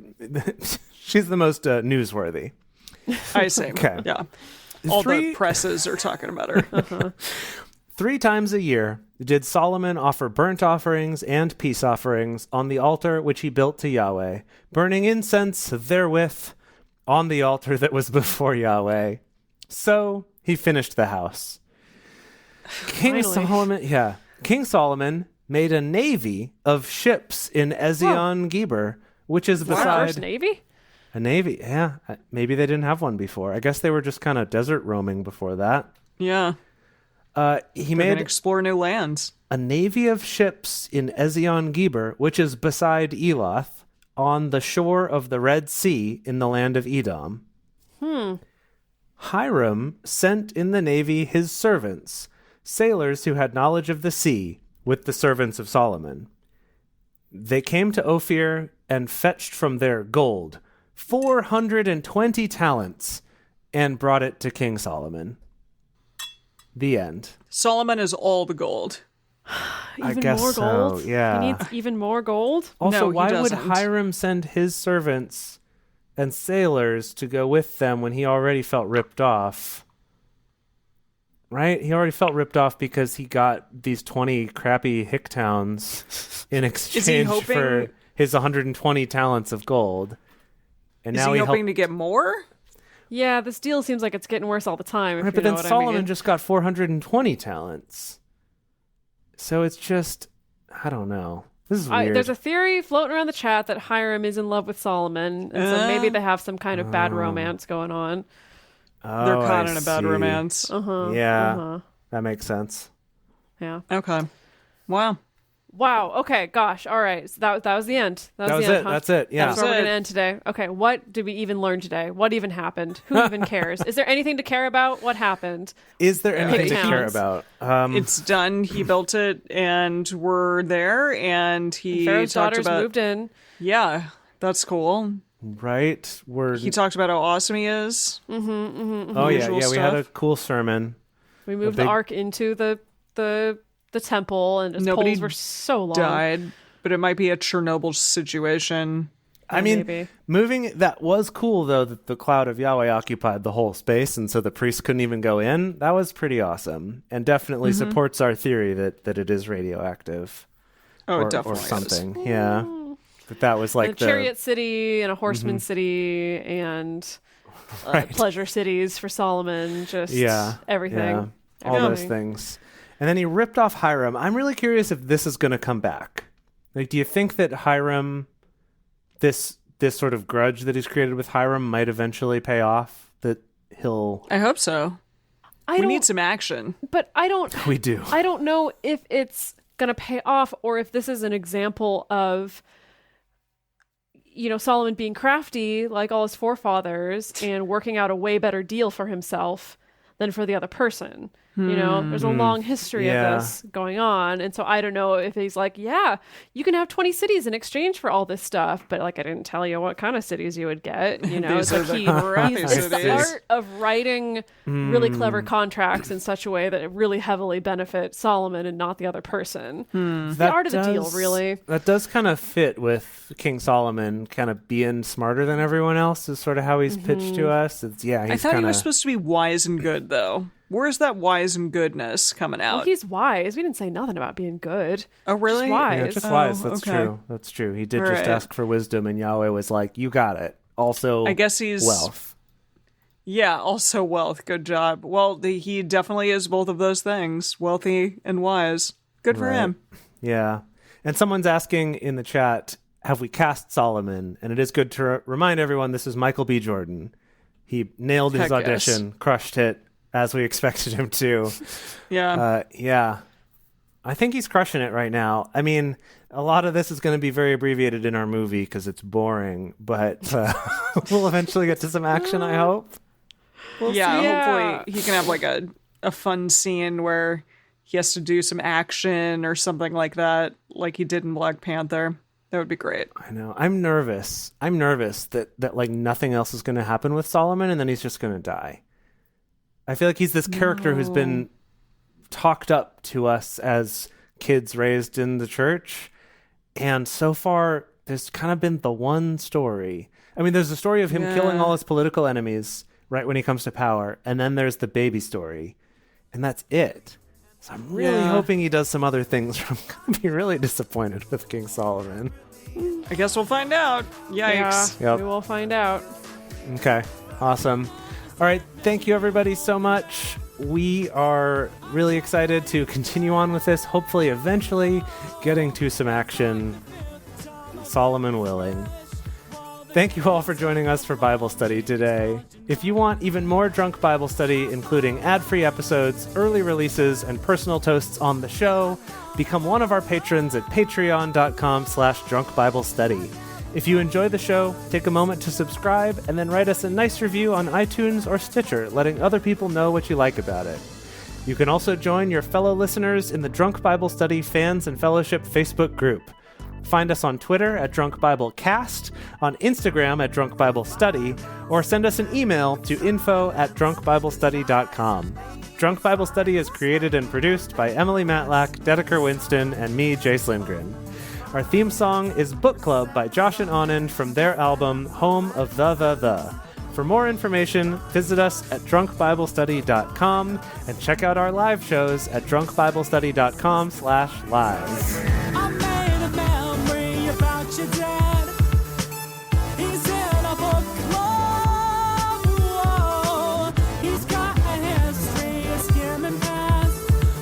She's the most newsworthy. I see. Okay. Yeah. All the presses are talking about her. 3 times a year did Solomon offer burnt offerings and peace offerings on the altar which he built to Yahweh, burning incense therewith on the altar that was before Yahweh. So he finished the house. King Solomon made a navy of ships in Ezion-Geber, which is beside... First navy? A navy, yeah. Maybe they didn't have one before. I guess they were just kind of desert roaming before that. Yeah. He made explore new lands. a navy of ships in Ezion-Geber, which is beside Eloth, on the shore of the Red Sea in the land of Edom. Hiram sent in the navy his servants, sailors who had knowledge of the sea, with the servants of Solomon. They came to Ophir and fetched from there gold, 420 talents, and brought it to King Solomon. The end. Solomon is all the gold. I guess more gold? so, yeah. He needs even more gold? Also, No, he why would doesn't. Hiram send his servants and sailors to go with them when he already felt ripped off? Right? He already felt ripped off because he got these 20 crappy hick towns in exchange for his 120 talents of gold. And Is now he hoping to get more? Yeah, this deal seems like it's getting worse all the time. Right, but then Solomon just got 420 talents. So it's just, I don't know. This is weird. There's a theory floating around the chat that Hiram is in love with Solomon, and so maybe they have some kind of bad romance going on. Oh, They're caught in I a bad see. romance. Yeah, that makes sense. Yeah. Okay. Wow. Wow. Okay. Gosh. All right. So that was the end. That was the it. end, huh? That's it. Yeah. That's where we're going to end today. Okay. What did we even learn today? What even happened? Who even cares? Is there anything to care about? What happened? Is there anything to Towns. care about? It's done. He built it, and we're there. And he Pharaoh's talked daughters about. moved in. Yeah, that's cool. Right? He talked about how awesome he is. Oh Usual yeah, we had a stuff. cool sermon. We moved the ark into the temple, and its Nobody poles were so long. Died, but it might be a Chernobyl situation. I mean, maybe. moving that was cool though that the cloud of Yahweh occupied the whole space, and so the priests couldn't even go in. That was pretty awesome, and definitely supports our theory that it is radioactive. Oh, or, it definitely or something. Yeah, that was like And a chariot city and a horseman city and pleasure cities for Solomon. Just everything. Yeah, all those things. And then he ripped off Hiram. I'm really curious if this is going to come back. Like, do you think that Hiram, this sort of grudge that he's created with Hiram, might eventually pay off? That he'll. I hope so. We need some action. But I don't. We do. I don't know if it's going to pay off or if this is an example of, Solomon being crafty like all his forefathers and working out a way better deal for himself than for the other person. There's a long history of this going on. And so I don't know if he's like, yeah, you can have 20 cities in exchange for all this stuff. But like, I didn't tell you what kind of cities you would get. It's like it's the art of writing really clever contracts in such a way that it really heavily benefits Solomon and not the other person. It's the art of the deal, really. That does kind of fit with King Solomon kind of being smarter than everyone else is sort of how he's pitched to us. I thought he was supposed to be wise and good, though. Where's that wise and goodness coming out? Well, he's wise. We didn't say nothing about being good. Oh, really? Just wise. Yeah, just wise. That's true. That's true. He did just ask for wisdom, and Yahweh was like, you got it. Also, I guess he's wealth. Yeah, also wealth. Good job. Well, he definitely is both of those things, wealthy and wise. Good for him. Yeah. And someone's asking in the chat, have we cast Solomon? And it is good to remind everyone this is Michael B. Jordan. He nailed his audition, crushed it, as we expected him to. Yeah. I think he's crushing it right now. I mean, a lot of this is going to be very abbreviated in our movie because it's boring, but we'll eventually get to some action, I hope. Hopefully he can have like a fun scene where he has to do some action or something like that, like he did in Black Panther. That would be great. I know. I'm nervous that like nothing else is going to happen with Solomon and then he's just going to die. I feel like he's this character who's been talked up to us as kids raised in the church. And so far, there's kind of been the one story. I mean, there's the story of him killing all his political enemies right when he comes to power. And then there's the baby story. And that's it. So I'm really hoping he does some other things. I'm going to be really disappointed with King Solomon. I guess we'll find out. Yikes. Yeah, we will find out. Okay, awesome. All right, thank you everybody so much. We are really excited to continue on with this, hopefully eventually getting to some action, Solomon willing. Thank you all for joining us for Bible study today. If you want even more Drunk Bible Study, including ad-free episodes, early releases, and personal toasts on the show, become one of our patrons at patreon.com/drunkbiblestudy. If you enjoy the show, take a moment to subscribe and then write us a nice review on iTunes or Stitcher, letting other people know what you like about it. You can also join your fellow listeners in the Drunk Bible Study Fans and Fellowship Facebook group. Find us on Twitter at Drunk Bible Cast, on Instagram at Drunk Bible Study, or send us an email to info@drunkbiblestudy.com. Drunk Bible Study is created and produced by Emily Matlack, Dedeker Winston, and me, Jace Lindgren. Our theme song is Book Club by Josh and Anand from their album Home of the. For more information, visit us at drunkbiblestudy.com and check out our live shows at drunkbiblestudy.com/live. I made a memory about your dad. He's in a book club. Whoa. He's got a history of skimming past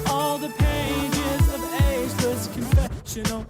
all the pages of ageless confessional.